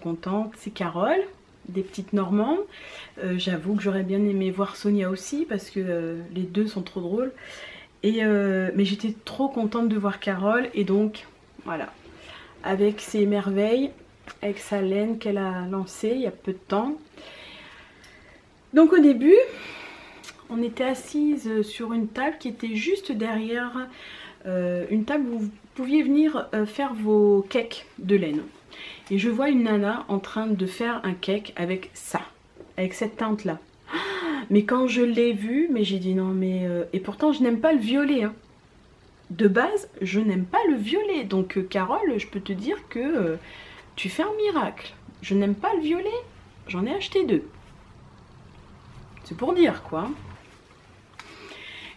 contente. C'est Carole, des petites Normandes. J'avoue que j'aurais bien aimé voir Sonia aussi parce que les deux sont trop drôles. Et mais j'étais trop contente de voir Carole. Et donc, voilà, avec ses merveilles, avec sa laine qu'elle a lancée il y a peu de temps. Donc au début, on était assise sur une table qui était juste derrière une table où vous pouviez venir faire vos cakes de laine. Et je vois une nana en train de faire un cake avec ça, avec cette teinte là. Mais quand je l'ai vu, mais j'ai dit non mais... Et pourtant je n'aime pas le violet. Hein. De base, je n'aime pas le violet. Donc Carole, je peux te dire que tu fais un miracle. Je n'aime pas le violet. J'en ai acheté 2. C'est pour dire quoi.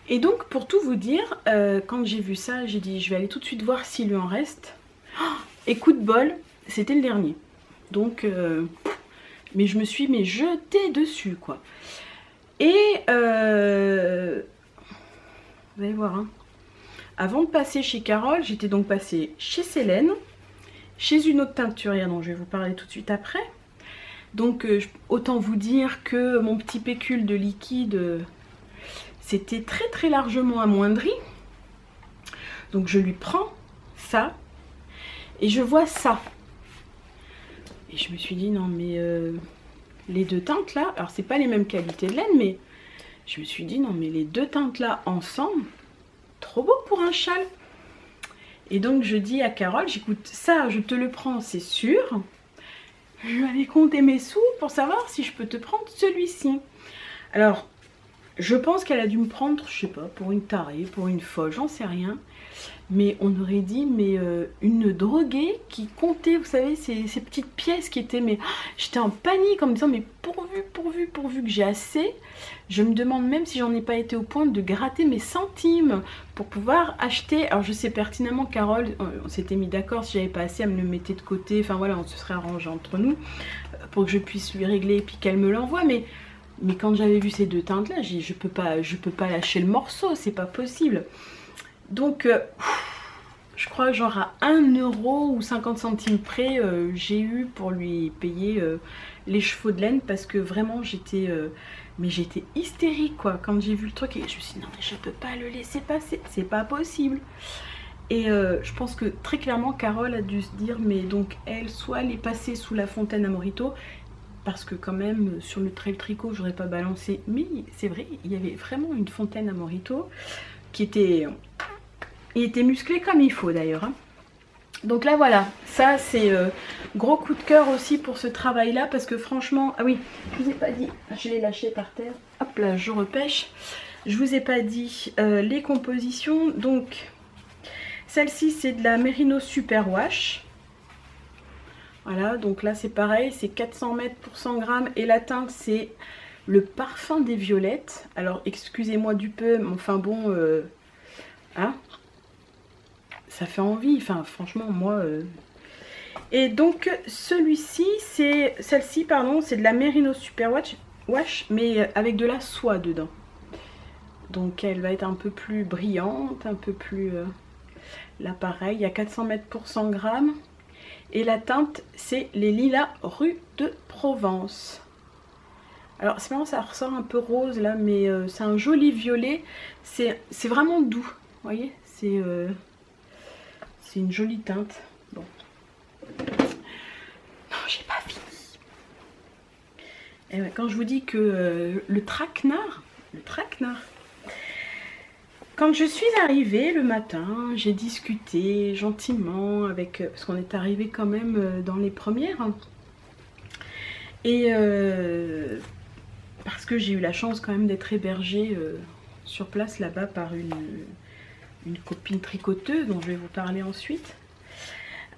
Et donc pour tout vous dire, quand j'ai vu ça, j'ai dit je vais aller tout de suite voir s'il lui en reste. Oh, et coup de bol, c'était le dernier. Donc, mais je me suis jetée dessus quoi. Et vous allez voir, hein. Avant de passer chez Carole, j'étais donc passée chez Célène, chez une autre teinturière dont je vais vous parler tout de suite après. Donc autant vous dire que mon petit pécule de liquide, c'était très très largement amoindri. Donc je lui prends ça et je vois ça. Et je me suis dit non mais les 2 teintes là, alors c'est pas les mêmes qualités de laine, mais je me suis dit non mais les 2 teintes là ensemble, trop beau pour un châle. Et donc je dis à Carole, j'écoute ça, je te le prends, c'est sûr. Je vais aller compter mes sous pour savoir si je peux te prendre celui-ci. Alors, je pense qu'elle a dû me prendre, je sais pas, pour une tarée, pour une folle, j'en sais rien. Mais on aurait dit, mais une droguée qui comptait, vous savez, ces petites pièces qui étaient, mais j'étais en panique en me disant, mais pourvu que j'ai assez. Je me demande même si j'en ai pas été au point de gratter mes centimes pour pouvoir acheter. Alors je sais pertinemment, Carole, on s'était mis d'accord, si j'avais pas assez, elle me le mettait de côté. Enfin voilà, on se serait arrangé entre nous pour que je puisse lui régler et puis qu'elle me l'envoie. Mais quand j'avais vu ces 2 teintes là, j'ai dit, je peux pas lâcher le morceau, c'est pas possible. Donc je crois genre à 1 € ou 50 centimes près, j'ai eu pour lui payer les chevaux de laine parce que vraiment j'étais j'étais hystérique quoi quand j'ai vu le truc et je me suis dit non mais je peux pas le laisser passer, c'est pas possible. Et je pense que très clairement Carole a dû se dire mais donc elle, soit elle est passée sous la fontaine à Morito, parce que quand même sur le trail tricot j'aurais pas balancé, mais c'est vrai il y avait vraiment une fontaine à Morito qui était... Il était musclé comme il faut d'ailleurs. Hein. Donc là voilà, ça c'est gros coup de cœur aussi pour ce travail là parce que franchement, ah oui, je vous ai pas dit, je l'ai lâché par terre, hop là je repêche. Je vous ai pas dit les compositions, donc celle-ci c'est de la Merino Super Wash. Voilà, donc là c'est pareil, c'est 400 mètres pour 100 grammes et la teinte c'est le parfum des violettes. Alors excusez-moi du peu, mais enfin bon, hein, ça fait envie, enfin franchement moi... Et donc celui-ci, celle-ci pardon, c'est de la Merino Super Wash, mais avec de la soie dedans. Donc elle va être un peu plus brillante, un peu plus... Là pareil, il y a 400 mètres pour 100 grammes. Et la teinte, c'est les lilas rue de Provence. Alors c'est marrant, ça ressort un peu rose là, mais c'est un joli violet. C'est vraiment doux, vous voyez, c'est une jolie teinte. Bon. Non, j'ai pas fini. Et ouais, quand je vous dis que le traquenard, quand je suis arrivée le matin, j'ai discuté gentiment avec... parce qu'on est arrivé quand même dans les premières. Hein, et parce que j'ai eu la chance quand même d'être hébergée sur place là-bas par une copine tricoteuse dont je vais vous parler ensuite.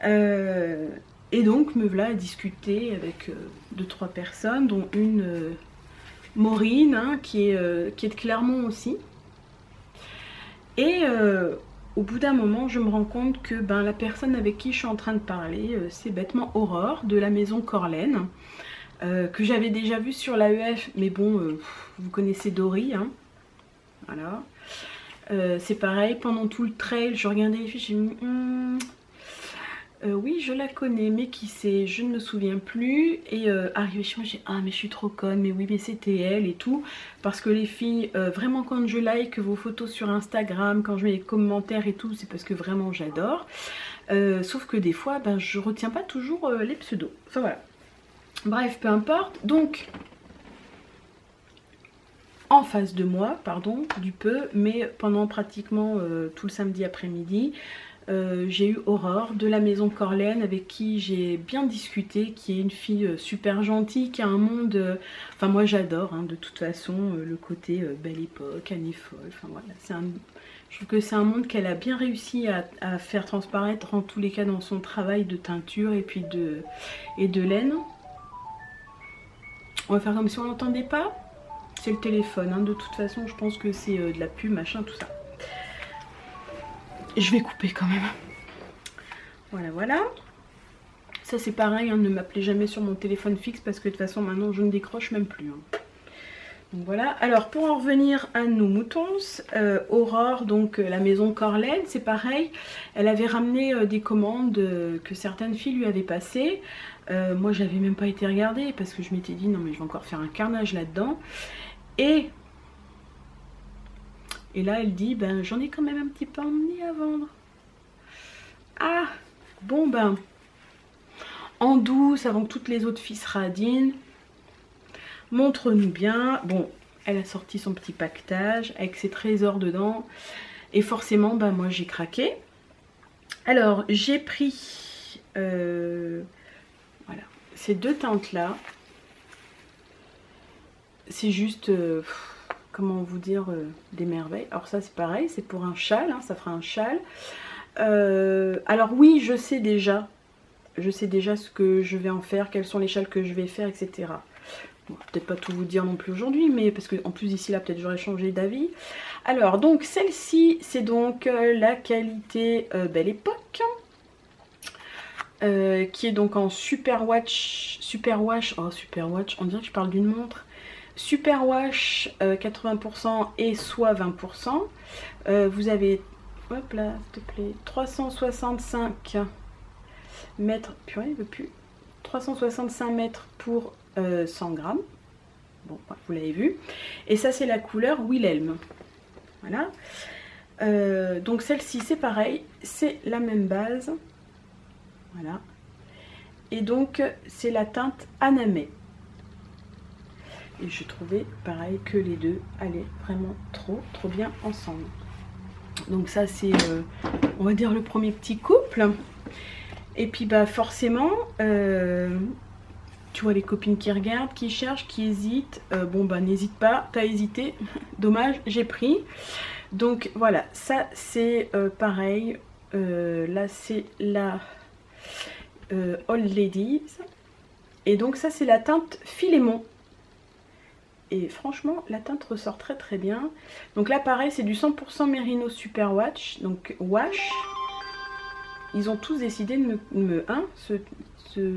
Et donc me voilà à discuter avec 2-3 personnes, dont une Maureen, hein, qui est de Clermont aussi. Et au bout d'un moment, je me rends compte que la personne avec qui je suis en train de parler, c'est bêtement Aurore de la maison Corlaine, que j'avais déjà vue sur l'AEF, mais bon, vous connaissez Dory, hein, voilà. C'est pareil, pendant tout le trail, je regardais les fiches, j'ai dit oui, je la connais, mais qui c'est, je ne me souviens plus. Et arrivé chez moi, j'ai dit ah mais je suis trop conne, mais oui mais c'était elle et tout. Parce que les filles, vraiment quand je like vos photos sur Instagram, quand je mets les commentaires et tout, c'est parce que vraiment j'adore. Sauf que des fois, je retiens pas toujours les pseudos. Enfin voilà. Bref, peu importe. Donc, en face de moi, pardon, du peu, mais pendant pratiquement tout le samedi après-midi, j'ai eu Aurore de la maison Corlaine avec qui j'ai bien discuté, qui est une fille super gentille, qui a un monde, enfin moi j'adore hein, de toute façon le côté belle époque, année folle, enfin voilà, je trouve que c'est un monde qu'elle a bien réussi à faire transparaître en tous les cas dans son travail de teinture et puis de laine. On va faire comme si on n'entendait pas, c'est le téléphone, hein. De toute façon je pense que c'est de la pub, machin, tout ça. Je vais couper quand même. Voilà, voilà. Ça c'est pareil, hein, ne m'appelez jamais sur mon téléphone fixe parce que de toute façon maintenant je ne décroche même plus. Hein. Donc voilà. Alors pour en revenir à nos moutons, Aurore, donc la maison Corlaine, c'est pareil. Elle avait ramené des commandes que certaines filles lui avaient passées. Moi j'avais même pas été regarder parce que je m'étais dit non mais je vais encore faire un carnage là-dedans. Et là elle dit ben j'en ai quand même un petit peu emmené à vendre. Ah bon ben en douce avant que toutes les autres filles se radinent, montre-nous bien. Bon, elle a sorti son petit paquetage avec ses trésors dedans et forcément ben moi j'ai craqué. Alors j'ai pris voilà ces deux teintes là. C'est juste comment vous dire, des merveilles. Alors ça c'est pareil, c'est pour un châle, hein, ça fera un châle. Alors oui, je sais déjà ce que je vais en faire, quels sont les châles que je vais faire, etc. Bon, peut-être pas tout vous dire non plus aujourd'hui, mais parce que en plus d'ici là peut-être j'aurais changé d'avis. Alors donc celle-ci c'est donc la qualité Belle Époque, qui est donc en Superwash, oh Superwash, on dirait que je parle d'une montre. Superwash 80% et soie 20%. Vous avez, hop là, s'il te plaît, 365 mètres, purée, il veut plus. 365 mètres pour 100 grammes. Bon, vous l'avez vu. Et ça, c'est la couleur Wilhelm. Voilà. Donc celle-ci, c'est pareil, c'est la même base. Voilà. Et donc, c'est la teinte Anamé. Et je trouvais pareil que les deux allaient vraiment trop bien ensemble. Donc ça c'est on va dire le premier petit couple. Et puis bah forcément tu vois les copines qui regardent, qui cherchent, qui hésitent, bon bah n'hésite pas, t'as hésité, dommage, j'ai pris. Donc voilà, ça c'est pareil, là c'est la Old Ladies. Et donc ça c'est la teinte Philémon. Et franchement, la teinte ressort très bien. Donc là, pareil, c'est du 100% Merino Superwash. Donc wash. Ils ont tous décidé de me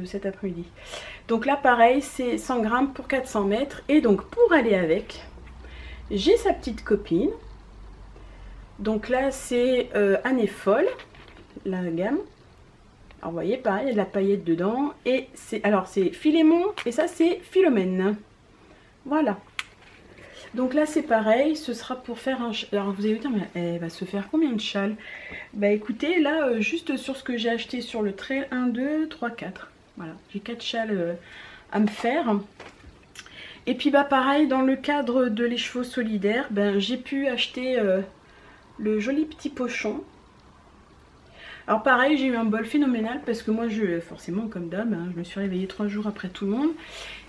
cet après-midi. Donc là, pareil, c'est 100 grammes pour 400 mètres. Et donc, pour aller avec, j'ai sa petite copine. Donc là, c'est Année Folle, la gamme. Alors, vous voyez, pareil, il y a de la paillette dedans. Et c'est, alors, c'est Philémon. Et ça, c'est Philomène. Voilà. Donc là c'est pareil, ce sera pour faire un... Alors vous allez me dire, mais elle va se faire combien de châles? Bah écoutez, là juste sur ce que j'ai acheté sur le trait, 1, 2, 3, 4. Voilà, j'ai 4 châles à me faire. Et puis bah pareil, dans le cadre de l'écheveau solidaire, ben, j'ai pu acheter le joli petit pochon. Alors pareil, j'ai eu un bol phénoménal parce que moi, forcément comme d'hab, hein, je me suis réveillée 3 jours après tout le monde.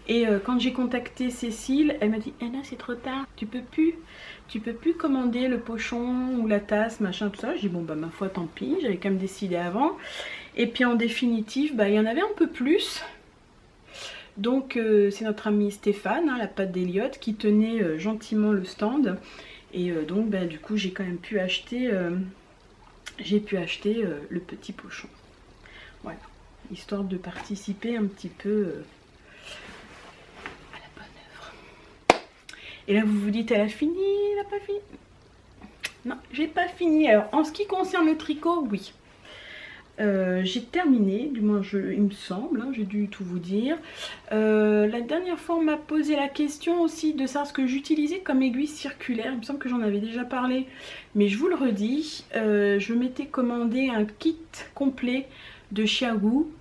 Et quand j'ai contacté Cécile, elle m'a dit « Eh là, c'est trop tard, tu peux plus commander le pochon ou la tasse, machin, tout ça. » J'ai dit « Bon, bah ma foi, tant pis, j'avais qu'à me décider avant. » Et puis en définitive, bah il y en avait un peu plus. Donc c'est notre ami Stéphane, hein, la pâte d'Eliott, qui tenait gentiment le stand. Et donc bah, du coup, j'ai quand même pu acheter, le petit pochon. Voilà, histoire de participer un petit peu... Et là vous vous dites elle a fini, elle n'a pas fini. Non, j'ai pas fini. Alors en ce qui concerne le tricot, oui. J'ai terminé, du moins il me semble, hein, j'ai dû tout vous dire. La dernière fois on m'a posé la question aussi de savoir ce que j'utilisais comme aiguille circulaire. Il me semble que j'en avais déjà parlé, mais je vous le redis. Je m'étais commandé un kit complet de Chiaougou.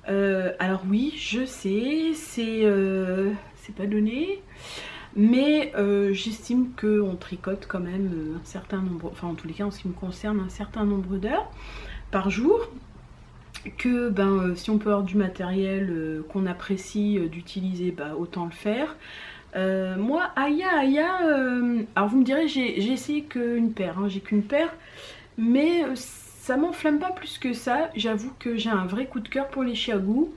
Alors oui, je sais, c'est pas donné. Mais j'estime qu'on tricote quand même un certain nombre, enfin en tous les cas en ce qui me concerne, un certain nombre d'heures par jour. Que ben, si on peut avoir du matériel qu'on apprécie d'utiliser, bah, autant le faire. Moi, Aya, alors vous me direz, j'ai essayé qu'une paire, hein, j'ai qu'une paire, mais ça m'enflamme pas plus que ça. J'avoue que j'ai un vrai coup de cœur pour les chiagoux.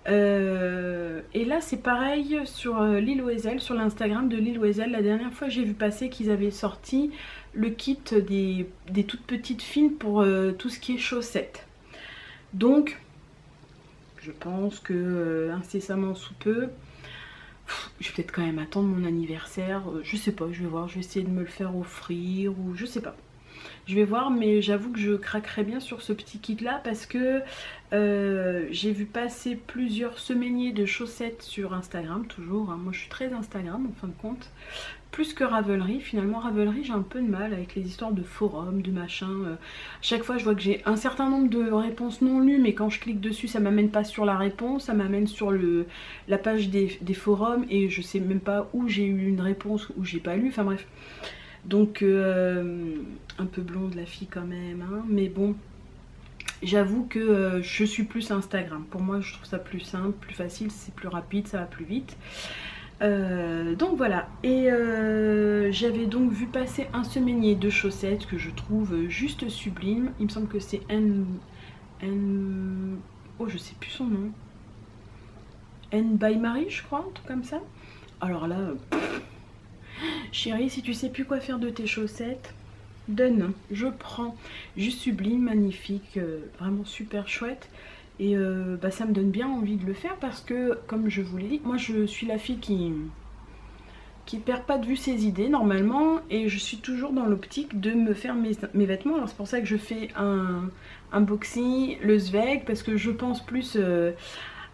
Et là c'est pareil sur Lil Wezel, sur l'Instagram de Lil Wezel. La dernière fois j'ai vu passer qu'ils avaient sorti le kit des toutes petites fines pour tout ce qui est chaussettes. Donc je pense que incessamment sous peu, je vais peut-être quand même attendre mon anniversaire, je sais pas, je vais voir, je vais essayer de me le faire offrir ou je sais pas. Je vais voir, mais j'avoue que je craquerais bien sur ce petit kit là parce que j'ai vu passer plusieurs semainiers de chaussettes sur Instagram, toujours, hein. Moi je suis très Instagram en fin de compte, plus que Ravelry. Finalement Ravelry j'ai un peu de mal avec les histoires de forums, de machin. Chaque fois je vois que j'ai un certain nombre de réponses non lues, mais quand je clique dessus ça m'amène pas sur la réponse, ça m'amène sur la page des forums et je sais même pas où j'ai eu une réponse, où j'ai pas lu, enfin bref. Donc un peu blonde la fille quand même, hein, mais bon, j'avoue que je suis plus Instagram. Pour moi je trouve ça plus simple, plus facile, c'est plus rapide, ça va plus vite. Donc voilà, et j'avais donc vu passer un semainier de chaussettes que je trouve juste sublime. Il me semble que c'est oh je sais plus son nom, N by Marie je crois, un truc comme ça. Alors là, chérie, si tu sais plus quoi faire de tes chaussettes, donne, je prends. Juste sublime, magnifique, vraiment super chouette. Et bah, ça me donne bien envie de le faire parce que, comme je vous l'ai dit, moi je suis la fille qui perd pas de vue ses idées normalement. Et je suis toujours dans l'optique de me faire mes vêtements. Alors c'est pour ça que je fais un unboxing, le Zweig, parce que je pense plus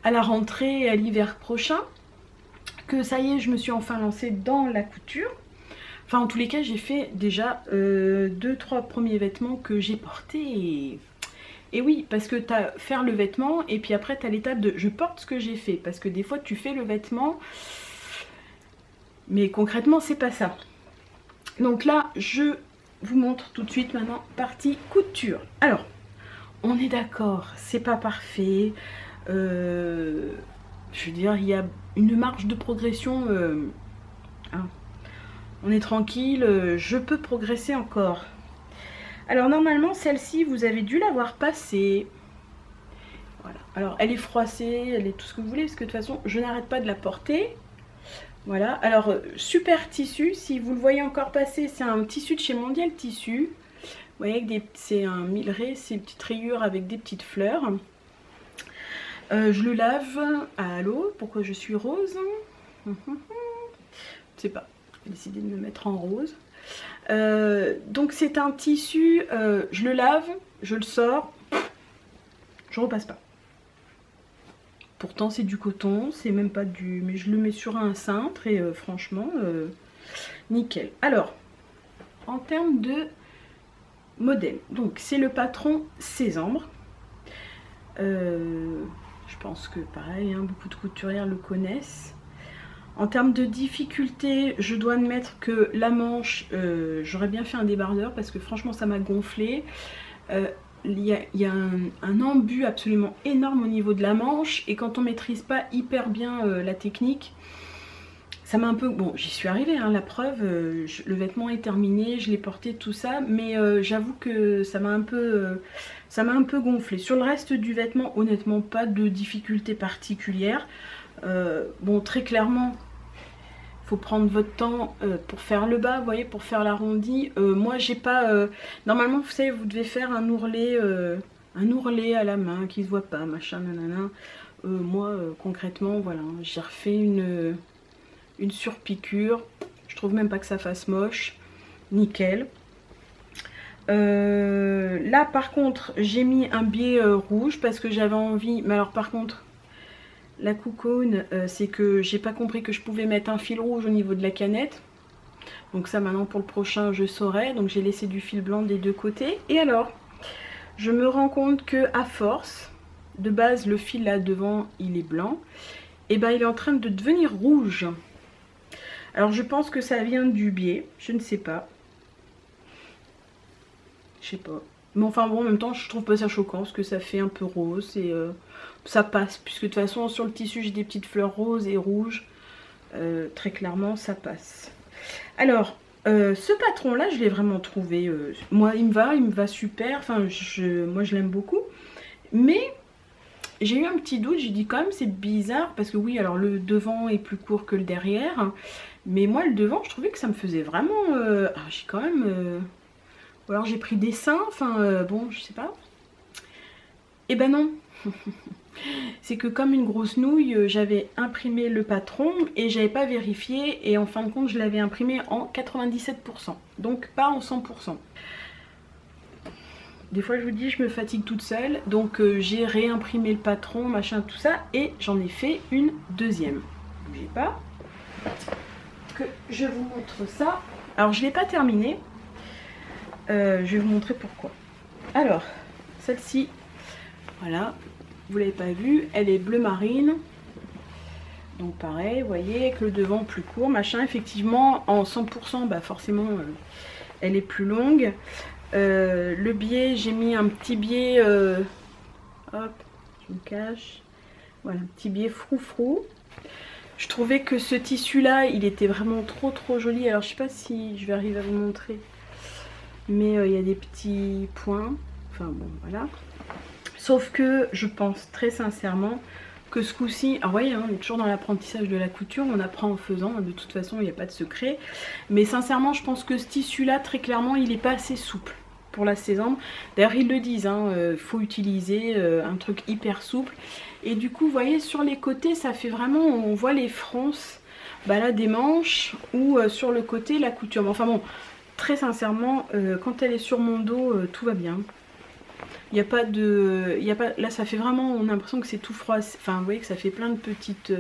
à la rentrée et à l'hiver prochain. Que ça y est, je me suis enfin lancée dans la couture. Enfin en tous les cas j'ai fait déjà 2-3 premiers vêtements que j'ai portés et oui, parce que tu as faire le vêtement et puis après tu as l'étape de je porte ce que j'ai fait, parce que des fois tu fais le vêtement mais concrètement c'est pas ça. Donc là je vous montre tout de suite maintenant partie couture. Alors on est d'accord, c'est pas parfait, je veux dire il y a une marge de progression, hein. On est tranquille, je peux progresser encore. Alors normalement celle-ci vous avez dû l'avoir passée. Voilà. Alors elle est froissée, elle est tout ce que vous voulez, parce que de toute façon je n'arrête pas de la porter. Voilà, alors super tissu, si vous le voyez encore passer, c'est un tissu de chez Mondial Tissu. Vous voyez, c'est un milleray, c'est une petite rayure avec des petites fleurs. Je le lave à l'eau, pourquoi je suis rose? Je sais pas, j'ai décidé de me mettre en rose. Donc c'est un tissu, je le lave, je le sors, je repasse pas. Pourtant c'est du coton, c'est même pas du... mais je le mets sur un cintre et franchement, nickel. Alors, en termes de modèle, donc c'est le patron Sésambre. Je pense que pareil, hein, beaucoup de couturières le connaissent. En termes de difficulté, je dois admettre que la manche, j'aurais bien fait un débardeur parce que franchement ça m'a gonflé. Il y a un embu absolument énorme au niveau de la manche et quand on maîtrise pas hyper bien la technique, ça m'a un peu... Bon, j'y suis arrivée, hein, la preuve, le vêtement est terminé, je l'ai porté, tout ça, mais j'avoue que ça m'a un peu gonflé. Sur le reste du vêtement, honnêtement, pas de difficulté particulière. Bon, très clairement, faut prendre votre temps pour faire le bas, vous voyez, pour faire l'arrondi. Moi j'ai pas... Normalement vous savez, vous devez faire un ourlet à la main qui se voit pas, machin, nanana. Moi concrètement, voilà, j'ai refait une surpiqûre. Je trouve même pas que ça fasse moche. Nickel. Là par contre j'ai mis un biais rouge parce que j'avais envie, mais alors par contre la coucoune, c'est que j'ai pas compris que je pouvais mettre un fil rouge au niveau de la canette. Donc ça maintenant pour le prochain je saurai. Donc j'ai laissé du fil blanc des deux côtés. Et alors, je me rends compte que à force, de base le fil là devant il est blanc. Et ben il est en train de devenir rouge. Alors je pense que ça vient du biais, je ne sais pas. Je sais pas. Mais enfin bon, en même temps, je trouve pas ça choquant parce que ça fait un peu rose et ça passe. Puisque de toute façon, sur le tissu, j'ai des petites fleurs roses et rouges. Très clairement, ça passe. Alors, ce patron-là, je l'ai vraiment trouvé. Moi, il me va super. Enfin, moi, je l'aime beaucoup. Mais j'ai eu un petit doute. J'ai dit quand même, c'est bizarre. Parce que oui, alors le devant est plus court que le derrière. Mais moi, le devant, je trouvais que ça me faisait vraiment... j'ai quand même... Ou alors j'ai pris des seins, enfin bon, je sais pas. Eh ben non. C'est que comme une grosse nouille, j'avais imprimé le patron et j'avais pas vérifié. Et en fin de compte, je l'avais imprimé en 97%. Donc pas en 100%. Des fois, je vous dis, je me fatigue toute seule. Donc j'ai réimprimé le patron, machin, tout ça. Et j'en ai fait une deuxième. Bougez pas. Que je vous montre ça. Alors je l'ai pas terminé. Je vais vous montrer pourquoi. Alors, celle-ci, voilà, vous l'avez pas vue, elle est bleu marine. Donc pareil, vous voyez, avec le devant plus court, machin. Effectivement, en 100%, bah forcément, elle est plus longue. Le biais, j'ai mis un petit biais, hop, je me cache. Voilà, un petit biais froufrou. Je trouvais que ce tissu-là, il était vraiment trop joli. Alors, je sais pas si je vais arriver à vous montrer. Mais il y a des petits points, enfin bon voilà. Sauf que je pense très sincèrement que ce coup-ci, alors vous voyez, hein, on est toujours dans l'apprentissage de la couture, on apprend en faisant, de toute façon il n'y a pas de secret. Mais sincèrement je pense que ce tissu-là, très clairement, il n'est pas assez souple pour la saison. D'ailleurs ils le disent, hein, faut utiliser un truc hyper souple. Et du coup vous voyez sur les côtés, ça fait vraiment, on voit les fronces, bah là des manches, ou sur le côté la couture. Mais enfin bon, très sincèrement, quand elle est sur mon dos, tout va bien. Il n'y a pas de... là, ça fait vraiment... On a l'impression que c'est tout froid. Enfin, vous voyez que ça fait plein de petites...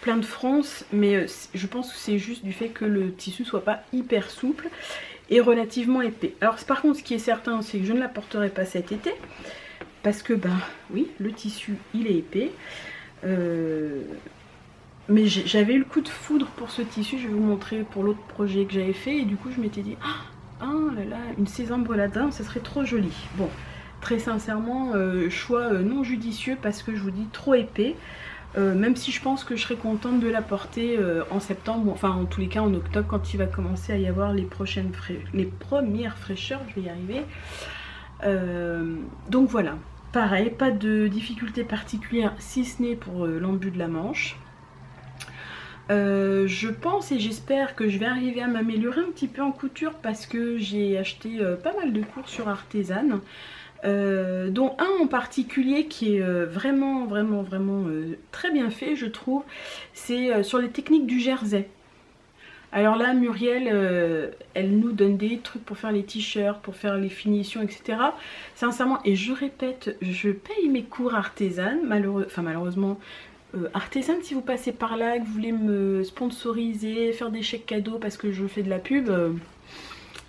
plein de fronces. Mais je pense que c'est juste du fait que le tissu soit pas hyper souple et relativement épais. Alors, par contre, ce qui est certain, c'est que je ne la porterai pas cet été. Parce que, ben, oui, le tissu, il est épais. Mais j'avais eu le coup de foudre pour ce tissu, je vais vous montrer pour l'autre projet que j'avais fait. Et du coup je m'étais dit, ah là là, une sésame breladin, ça serait trop joli. Bon, très sincèrement, choix non judicieux parce que je vous dis trop épais. Même si je pense que je serais contente de la porter en septembre, enfin en tous les cas en octobre quand il va commencer à y avoir les premières fraîcheurs, je vais y arriver. Donc voilà, pareil, pas de difficulté particulière si ce n'est pour l'embut de la manche. Je pense et j'espère que je vais arriver à m'améliorer un petit peu en couture parce que j'ai acheté pas mal de cours sur Artezan, dont un en particulier qui est vraiment très bien fait, je trouve. C'est sur les techniques du jersey. Alors là, Muriel, elle nous donne des trucs pour faire les t-shirts, pour faire les finitions, etc. Sincèrement, et je répète, je paye mes cours Artezan, malheureusement. Artezan, si vous passez par là, que vous voulez me sponsoriser, faire des chèques cadeaux parce que je fais de la pub,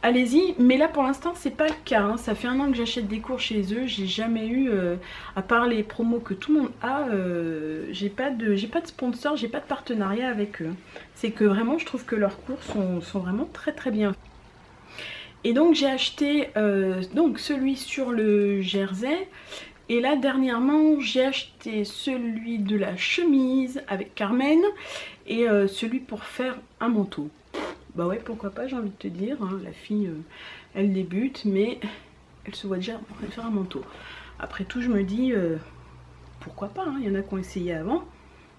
allez-y. Mais là pour l'instant c'est pas le cas, hein. Ça fait 1 an que j'achète des cours chez eux, j'ai jamais eu, à part les promos que tout le monde a, j'ai pas de sponsor, j'ai pas de partenariat avec eux. C'est que vraiment je trouve que leurs cours sont vraiment très bien. Et donc j'ai acheté donc celui sur le jersey. Et là dernièrement j'ai acheté celui de la chemise avec Carmen et celui pour faire un manteau. Bah ouais, pourquoi pas, j'ai envie de te dire, hein. La fille elle débute mais elle se voit déjà en train de faire un manteau. Après tout je me dis pourquoi pas, hein. Il y en a qui ont essayé avant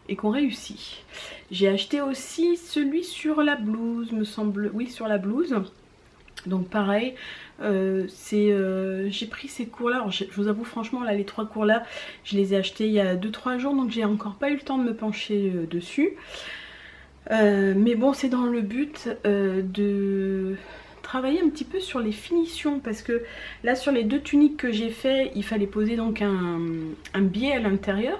et qui ont réussi. J'ai acheté aussi celui sur la blouse, me semble, oui sur la blouse. Donc pareil, j'ai pris ces cours là, alors, je vous avoue franchement là les 3 cours là je les ai achetés il y a 2-3 jours, donc j'ai encore pas eu le temps de me pencher dessus. Mais bon, c'est dans le but de travailler un petit peu sur les finitions, parce que là sur les 2 tuniques que j'ai fait, il fallait poser donc un biais à l'intérieur.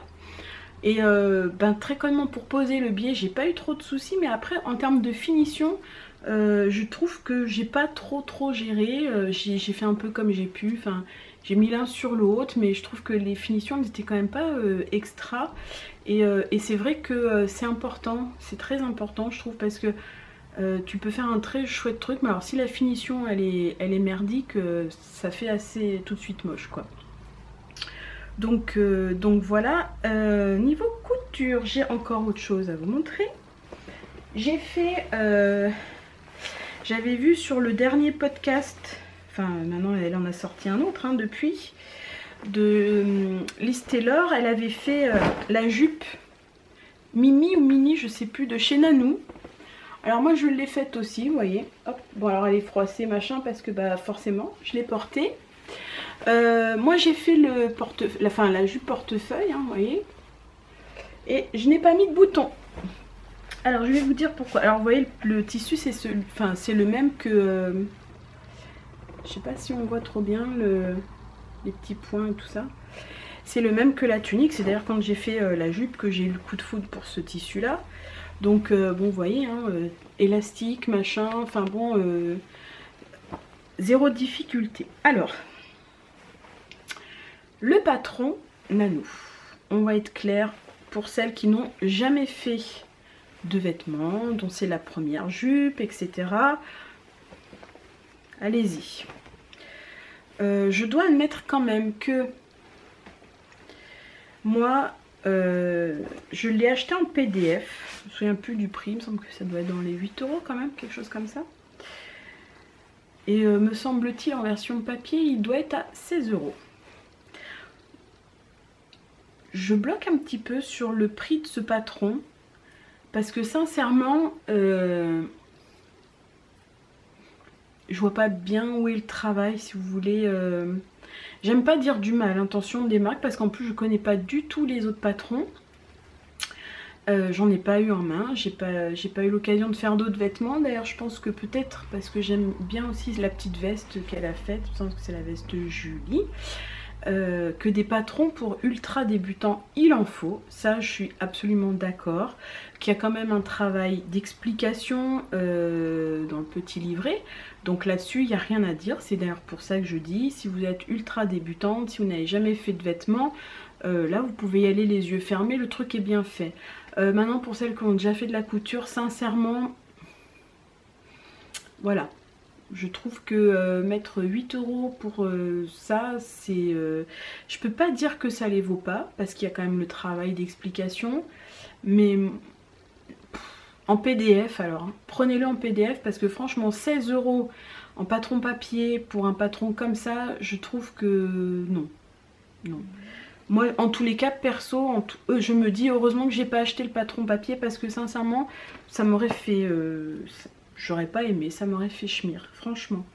Et ben, très connement pour poser le biais, j'ai pas eu trop de soucis, mais après en termes de finition, je trouve que j'ai pas trop géré. J'ai fait un peu comme j'ai pu, enfin j'ai mis l'un sur l'autre, mais je trouve que les finitions n'étaient quand même pas extra. Et c'est vrai que c'est important, c'est très important je trouve, parce que Tu peux faire un très chouette truc, mais alors si la finition elle est merdique, ça fait assez tout de suite moche quoi. Donc voilà. Niveau couture, j'ai encore autre chose à vous montrer. J'ai fait, j'avais vu sur le dernier podcast, enfin maintenant elle en a sorti un autre hein, depuis, de Liz Taylor, elle avait fait la jupe Mimi ou Mini, je sais plus, de chez Nanou. Alors moi je l'ai faite aussi, vous voyez. Hop. Bon alors elle est froissée machin parce que bah forcément je l'ai portée. Moi j'ai fait la jupe portefeuille, hein, vous voyez. Et je n'ai pas mis de bouton. Alors je vais vous dire pourquoi. Alors vous voyez le tissu c'est le même que... je sais pas si on voit trop bien les petits points et tout ça. C'est le même que la tunique. C'est d'ailleurs quand j'ai fait la jupe que j'ai eu le coup de foudre pour ce tissu là. Donc bon vous voyez, hein, élastique, machin, enfin bon, zéro difficulté. Alors, le patron Nanou, on va être clair pour celles qui n'ont jamais fait de vêtements, dont c'est la première jupe, etc. Allez-y. Je dois admettre quand même que moi, je l'ai acheté en PDF. Je me souviens plus du prix, il me semble que ça doit être dans les 8 € quand même, quelque chose comme ça. Et me semble-t-il en version papier, il doit être à 16 €. Je bloque un petit peu sur le prix de ce patron. Parce que sincèrement, je vois pas bien où est le travail, si vous voulez. J'aime pas dire du mal, intention des marques, parce qu'en plus je connais pas du tout les autres patrons. J'en ai pas eu en main, j'ai pas eu l'occasion de faire d'autres vêtements. D'ailleurs je pense que peut-être, parce que j'aime bien aussi la petite veste qu'elle a faite, je pense que c'est la veste Julie. Que des patrons pour ultra débutants, il en faut, ça je suis absolument d'accord, qu'il y a quand même un travail d'explication dans le petit livret, donc là-dessus il n'y a rien à dire. C'est d'ailleurs pour ça que je dis, si vous êtes ultra débutante, si vous n'avez jamais fait de vêtements, là vous pouvez y aller les yeux fermés, le truc est bien fait. Maintenant pour celles qui ont déjà fait de la couture, sincèrement, voilà. Je trouve que mettre 8 € pour ça, c'est... je peux pas dire que ça les vaut pas, parce qu'il y a quand même le travail d'explication. Mais en PDF alors, hein, prenez-le en PDF, parce que franchement 16 € en patron papier pour un patron comme ça, je trouve que non. Non. Moi en tous les cas perso, je me dis heureusement que j'ai pas acheté le patron papier, parce que sincèrement ça m'aurait fait... j'aurais pas aimé, ça m'aurait fait chmir, franchement.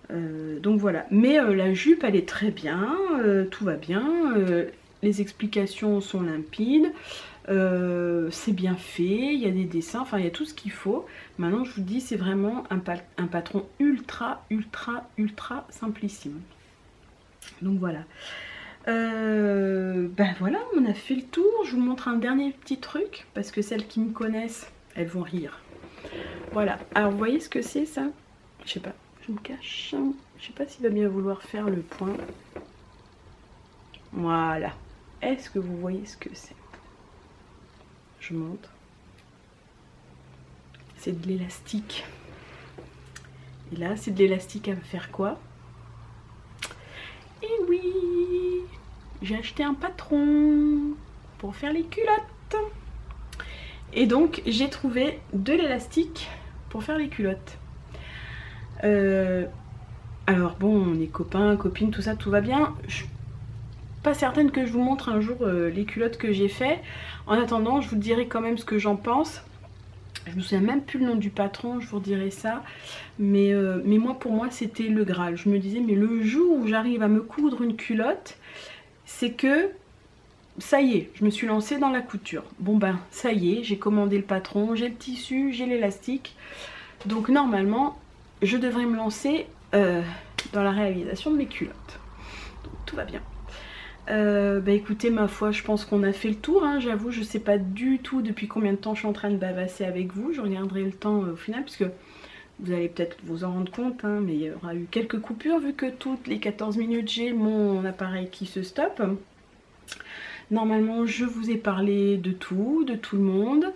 Donc voilà. Mais la jupe, elle est très bien, tout va bien. Les explications sont limpides. C'est bien fait, il y a des dessins, enfin il y a tout ce qu'il faut. Maintenant, je vous dis, c'est vraiment un patron ultra, ultra, ultra simplissime. Donc voilà. Ben voilà, on a fait le tour. Je vous montre un dernier petit truc, parce que celles qui me connaissent, elles vont rire. Voilà, alors vous voyez ce que c'est ça? Je sais pas, je me cache. Je sais pas s'il va bien vouloir faire le point. Voilà. Est-ce que vous voyez ce que c'est? Je montre. C'est de l'élastique. Et là, c'est de l'élastique à faire quoi? Et oui, j'ai acheté un patron pour faire les culottes. Et donc, j'ai trouvé de l'élastique pour faire les culottes. Alors bon, on est copains, copines, tout ça, tout va bien. Je suis pas certaine que je vous montre un jour les culottes que j'ai fait. En attendant, je vous dirai quand même ce que j'en pense. Je me souviens même plus le nom du patron, je vous dirai ça. Mais moi, pour moi, c'était le Graal. Je me disais, mais le jour où j'arrive à me coudre une culotte, c'est que... ça y est, je me suis lancée dans la couture. Bon ben, ça y est, j'ai commandé le patron, j'ai le tissu, j'ai l'élastique. Donc normalement, je devrais me lancer dans la réalisation de mes culottes. Donc tout va bien. Bah écoutez, ma foi, je pense qu'on a fait le tour, hein, j'avoue, je sais pas du tout depuis combien de temps je suis en train de bavasser avec vous. Je regarderai le temps au final, puisque vous allez peut-être vous en rendre compte, hein, mais il y aura eu quelques coupures, vu que toutes les 14 minutes, j'ai mon appareil qui se stoppe. Normalement, je vous ai parlé de tout le monde.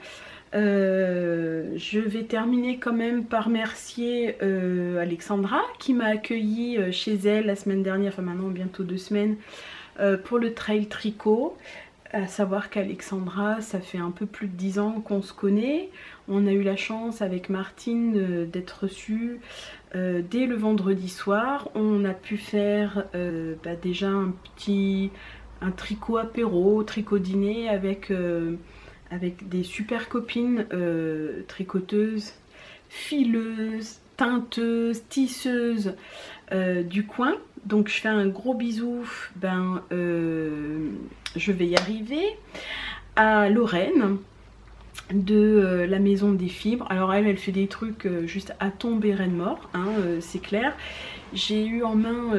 Je vais terminer quand même par remercier Alexandra qui m'a accueilli chez elle la semaine dernière, enfin maintenant bientôt 2 semaines, pour le trail tricot. À savoir qu'Alexandra, ça fait un peu plus de 10 ans qu'on se connaît. On a eu la chance avec Martine d'être reçue dès le vendredi soir. On a pu faire déjà un tricot apéro, tricot dîner avec des super copines tricoteuses, fileuses, teinteuses, tisseuses du coin. Donc je fais un gros bisou, je vais y arriver, à Lorraine de la maison des fibres. Alors elle fait des trucs juste à tomber reine mort, hein, c'est clair. J'ai eu en main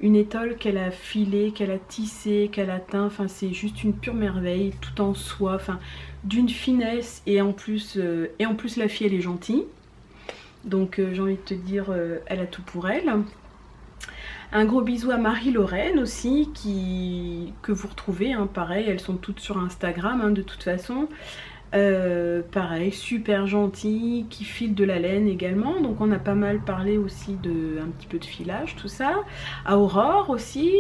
une étole qu'elle a filée, qu'elle a tissée, qu'elle a teint, enfin c'est juste une pure merveille, tout en soie, enfin d'une finesse, et en plus la fille elle est gentille. Donc j'ai envie de te dire, elle a tout pour elle. Un gros bisou à Marie-Lorraine aussi, que vous retrouvez, hein, pareil, elles sont toutes sur Instagram, hein, de toute façon. Pareil, super gentil, qui file de la laine également. Donc on a pas mal parlé aussi un petit peu de filage, tout ça. À Aurore aussi,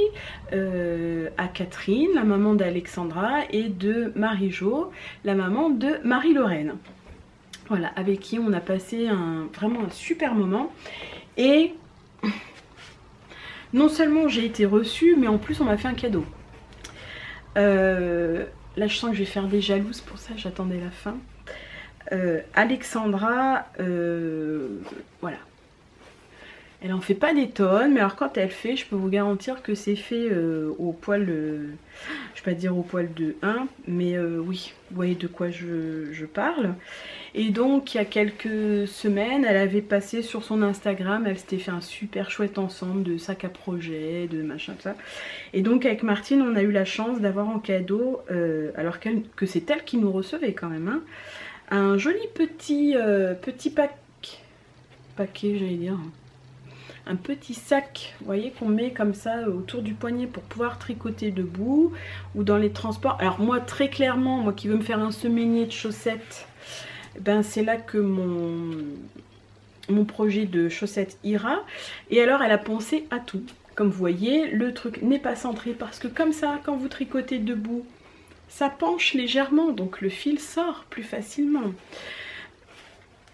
à Catherine, la maman d'Alexandra, et de Marie-Jo, la maman de Marie-Lorraine. Voilà, avec qui on a passé vraiment un super moment. Et non seulement j'ai été reçue, mais en plus on m'a fait un cadeau. Là je sens que je vais faire des jalouses, pour ça j'attendais la fin. Alexandra, voilà. Elle en fait pas des tonnes, mais alors quand elle fait, je peux vous garantir que c'est fait au poil, je vais pas dire au poil de 1, mais oui, vous voyez de quoi je parle. Et donc il y a quelques semaines, elle avait passé sur son Instagram, elle s'était fait un super chouette ensemble de sac à projet, de machin, tout ça. Et donc avec Martine, on a eu la chance d'avoir en cadeau, alors que c'est elle qui nous recevait quand même, hein, un joli petit paquet, j'allais dire. Un petit sac, vous voyez, qu'on met comme ça autour du poignet pour pouvoir tricoter debout ou dans les transports. Alors moi, très clairement, moi qui veux me faire un semainier de chaussettes, ben c'est là que mon projet de chaussettes ira. Et alors elle a pensé à tout. Comme vous voyez, le truc n'est pas centré parce que comme ça, quand vous tricotez debout, ça penche légèrement, donc le fil sort plus facilement.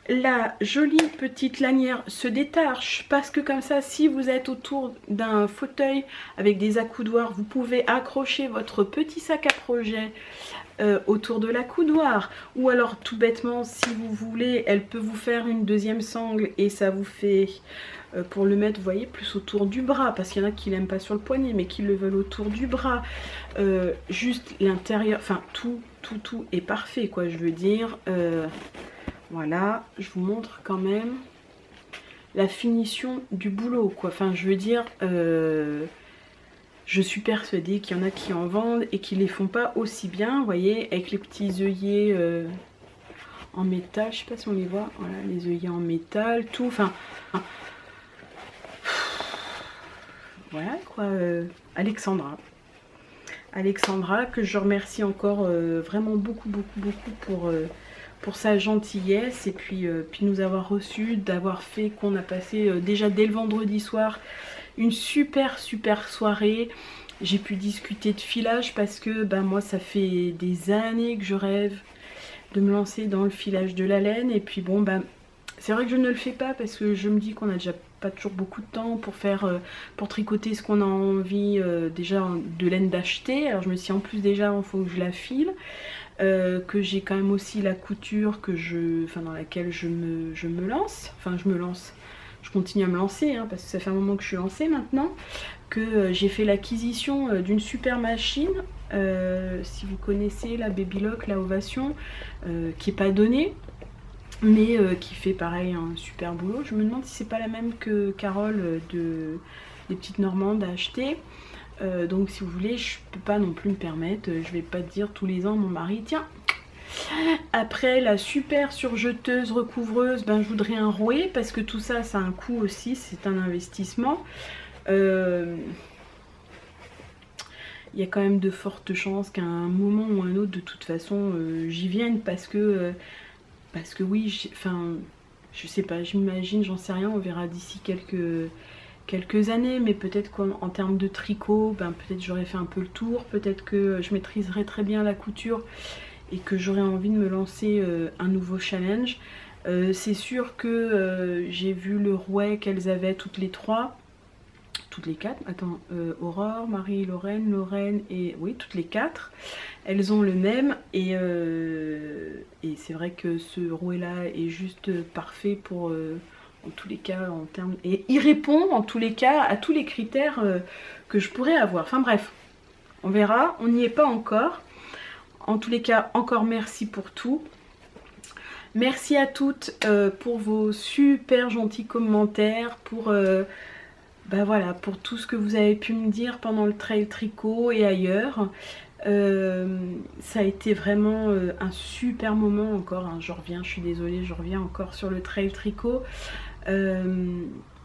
La jolie petite lanière se détache parce que comme ça, si vous êtes autour d'un fauteuil avec des accoudoirs, vous pouvez accrocher votre petit sac à projet autour de l'accoudoir. Ou alors tout bêtement, si vous voulez, elle peut vous faire une deuxième sangle et ça vous fait, pour le mettre, vous voyez, plus autour du bras. Parce qu'il y en a qui l'aiment pas sur le poignet, mais qui le veulent autour du bras. Juste l'intérieur, enfin tout est parfait, quoi, je veux dire. Voilà, je vous montre quand même la finition du boulot, quoi. Enfin, je veux dire, je suis persuadée qu'il y en a qui en vendent et qui les font pas aussi bien, vous voyez, avec les petits œillets en métal. Je sais pas si on les voit, voilà, les œillets en métal, tout, enfin... Voilà, quoi, Alexandra, que je remercie encore vraiment beaucoup pour sa gentillesse et puis nous avoir reçus, d'avoir fait qu'on a passé déjà dès le vendredi soir une super soirée. J'ai pu discuter de filage parce que ben, moi ça fait des années que je rêve de me lancer dans le filage de la laine. Et puis bon, ben, c'est vrai que je ne le fais pas parce que je me dis qu'on a déjà pas toujours beaucoup de temps pour faire, pour tricoter ce qu'on a envie déjà de laine d'acheter. Alors je me suis dit, en plus déjà il faut que je la file. Que j'ai quand même aussi la couture dans laquelle je me lance, je continue à me lancer, hein, parce que ça fait un moment que je suis lancée maintenant, que j'ai fait l'acquisition d'une super machine, si vous connaissez la Babylock, la Ovation, qui n'est pas donnée, mais qui fait pareil un super boulot. Je me demande si c'est pas la même que Carole des Petites Normandes à acheter. Donc si vous voulez, je peux pas non plus me permettre, je vais pas dire tous les ans mon mari, tiens, après la super surjeteuse recouvreuse, ben je voudrais un rouet, parce que tout ça, ça a un coût aussi, c'est un investissement. il y a quand même de fortes chances qu'à un moment ou un autre, de toute façon, j'y vienne parce que oui, enfin, je sais pas, j'imagine, j'en sais rien, on verra d'ici quelques années, mais peut-être qu'en termes de tricot, ben, peut-être j'aurais fait un peu le tour, peut-être que je maîtriserai très bien la couture et que j'aurais envie de me lancer un nouveau challenge. C'est sûr que j'ai vu le rouet qu'elles avaient toutes les trois, toutes les quatre, attends, Aurore, Marie, Lorraine et oui, toutes les quatre, elles ont le même et c'est vrai que ce rouet là est juste parfait pour en tous les cas en termes, et il répond en tous les cas à tous les critères que je pourrais avoir. Enfin bref, on verra, on n'y est pas encore. En tous les cas, encore merci pour tout. Merci à toutes pour vos super gentils commentaires, pour bah voilà, pour tout ce que vous avez pu me dire pendant le trail tricot et ailleurs. Ça a été vraiment un super moment encore, hein. Je reviens, je suis désolée, je reviens encore sur le trail tricot.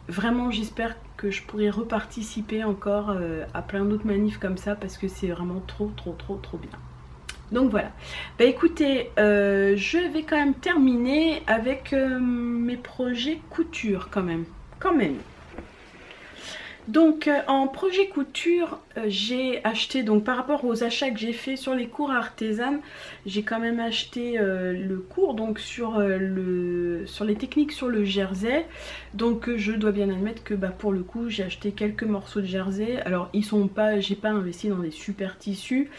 Vraiment j'espère que je pourrai reparticiper encore à plein d'autres manifs comme ça parce que c'est vraiment trop bien. Donc voilà, bah écoutez, je vais quand même terminer avec mes projets couture quand même. Donc en projet couture, j'ai acheté, donc par rapport aux achats que j'ai fait sur les cours artisanes, j'ai quand même acheté le cours donc sur les techniques sur le jersey. Donc je dois bien admettre que bah, pour le coup j'ai acheté quelques morceaux de jersey. Alors ils sont pas, j'ai pas investi dans des super tissus.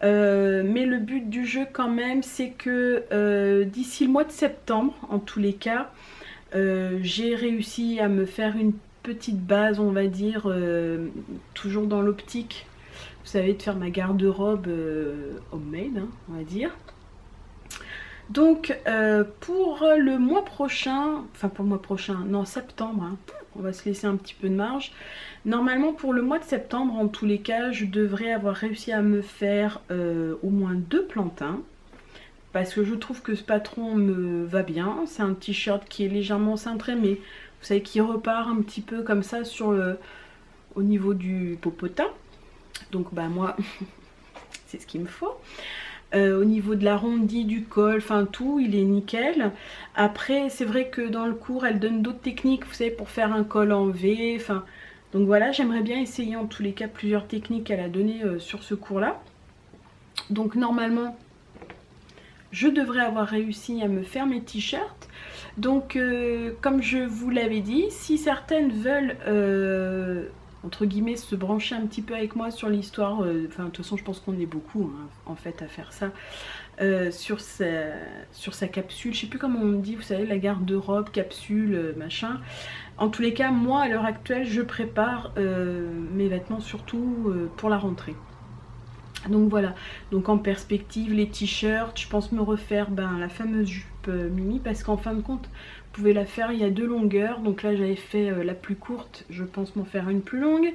Mais le but du jeu quand même c'est que d'ici le mois de septembre en tous les cas, j'ai réussi à me faire une petite base, on va dire, toujours dans l'optique, vous savez, de faire ma garde-robe homemade, hein, on va dire. Donc pour le mois prochain, enfin pour le mois prochain, non, septembre, hein, on va se laisser un petit peu de marge. Normalement pour le mois de septembre, en tous les cas, je devrais avoir réussi à me faire au moins 2 plantins. Parce que je trouve que ce patron me va bien. C'est un t-shirt qui est légèrement cintré, mais vous savez, qui repart un petit peu comme ça sur au niveau du popotin. Donc bah moi, c'est ce qu'il me faut. Au niveau de l'arrondi du col, enfin tout, il est nickel. Après, c'est vrai que dans le cours, elle donne d'autres techniques, vous savez, pour faire un col en V. Enfin, donc voilà, j'aimerais bien essayer en tous les cas plusieurs techniques qu'elle a données sur ce cours-là. Donc normalement, je devrais avoir réussi à me faire mes t-shirts. Donc comme je vous l'avais dit, si certaines veulent entre guillemets se brancher un petit peu avec moi sur l'histoire, enfin de toute façon je pense qu'on est beaucoup hein, en fait à faire ça, sur sa capsule, je sais plus comment on dit, vous savez, la garde-robe, capsule, machin. En tous les cas, moi à l'heure actuelle je prépare mes vêtements surtout pour la rentrée. Donc voilà, donc en perspective les t-shirts, je pense me refaire la fameuse jupe Mimi, parce qu'en fin de compte vous pouvez la faire, il y a 2 longueurs, donc là j'avais fait la plus courte, je pense m'en faire une plus longue.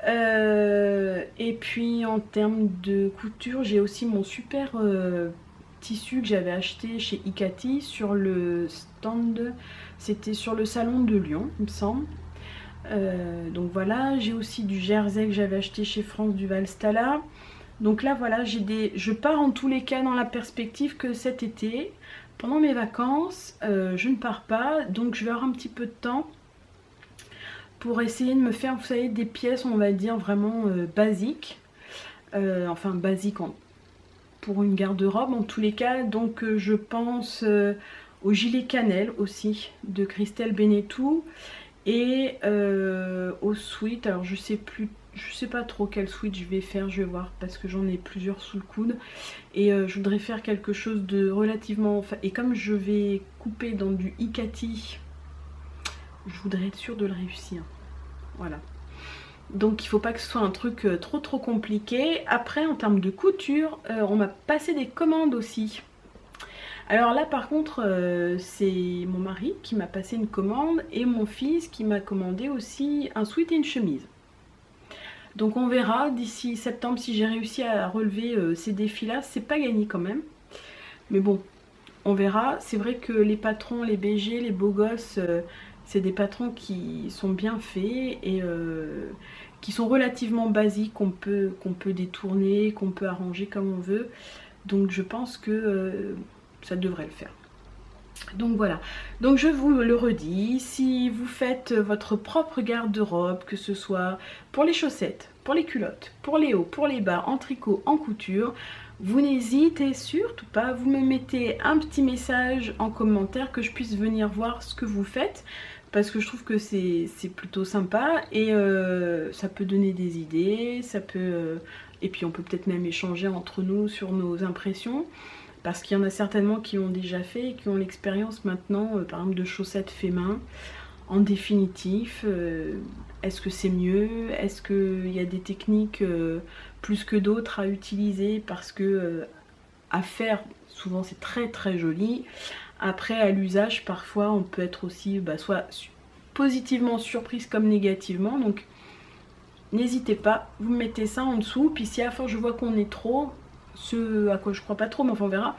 Et puis en termes de couture, j'ai aussi mon super tissu que j'avais acheté chez Ikati sur le stand, c'était sur le salon de Lyon il me semble. Donc voilà, j'ai aussi du jersey que j'avais acheté chez France Duval Stala. Donc là voilà, je pars en tous les cas dans la perspective que cet été, pendant mes vacances, je ne pars pas, donc je vais avoir un petit peu de temps pour essayer de me faire, vous savez, des pièces, on va dire, vraiment basiques. Enfin basiques pour une garde-robe en tous les cas. Donc je pense au gilet cannelle aussi de Christelle Benetou et au sweat. Alors je sais pas trop quel sweat je vais faire, je vais voir parce que j'en ai plusieurs sous le coude et je voudrais faire quelque chose de relativement, et comme je vais couper dans du Ikati, je voudrais être sûre de le réussir, voilà. Donc il faut pas que ce soit un truc trop compliqué. Après en termes de couture, on m'a passé des commandes aussi. Alors là par contre c'est mon mari qui m'a passé une commande et mon fils qui m'a commandé aussi un sweat et une chemise. Donc on verra d'ici septembre si j'ai réussi à relever ces défis là. C'est pas gagné quand même, mais bon on verra. C'est vrai que les patrons, les BG, les beaux gosses, c'est des patrons qui sont bien faits et qui sont relativement basiques, qu'on peut détourner, qu'on peut arranger comme on veut. Donc je pense que ça devrait le faire. Donc voilà, donc je vous le redis, si vous faites votre propre garde-robe, que ce soit pour les chaussettes, pour les culottes, pour les hauts, pour les bas, en tricot, en couture, vous n'hésitez surtout pas, vous me mettez un petit message en commentaire que je puisse venir voir ce que vous faites, parce que je trouve que c'est plutôt sympa et ça peut donner des idées, ça peut et puis on peut peut-être même échanger entre nous sur nos impressions. Parce qu'il y en a certainement qui l'ont déjà fait et qui ont l'expérience maintenant, par exemple, de chaussettes fait main. En définitif, est-ce que c'est mieux? Est-ce qu'il y a des techniques plus que d'autres à utiliser? Parce que à faire, souvent c'est très très joli. Après, à l'usage, parfois, on peut être aussi soit positivement surprise comme négativement. Donc, n'hésitez pas, vous mettez ça en dessous. Puis si à la fin je vois qu'on est trop... ce à quoi je crois pas trop, mais enfin on verra.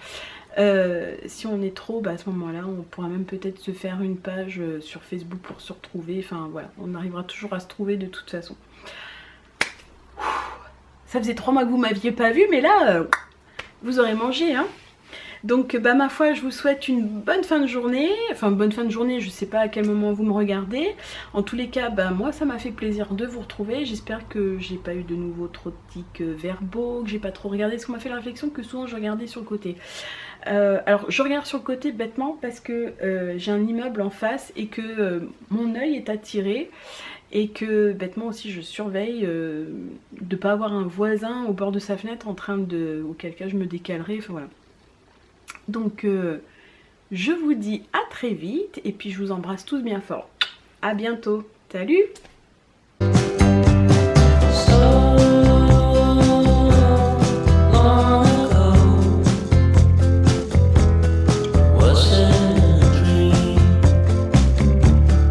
Si on est trop, à ce moment-là, on pourra même peut-être se faire une page sur Facebook pour se retrouver. Enfin voilà, on arrivera toujours à se trouver de toute façon. Ça faisait 3 mois que vous m'aviez pas vu, mais là, vous aurez mangé, hein. Donc ma foi, je vous souhaite une bonne fin de journée. Enfin bonne fin de journée, je sais pas à quel moment vous me regardez. En tous les cas, moi ça m'a fait plaisir de vous retrouver. J'espère que j'ai pas eu de nouveaux trop de tics verbaux, que j'ai pas trop regardé. Parce qu'on m'a fait la réflexion que souvent je regardais sur le côté. Alors je regarde sur le côté bêtement parce que j'ai un immeuble en face et que mon œil est attiré. Et que bêtement aussi je surveille de pas avoir un voisin au bord de sa fenêtre en train de... auquel cas je me décalerai, enfin voilà. Donc je vous dis à très vite et puis je vous embrasse tous bien fort. À bientôt. Salut!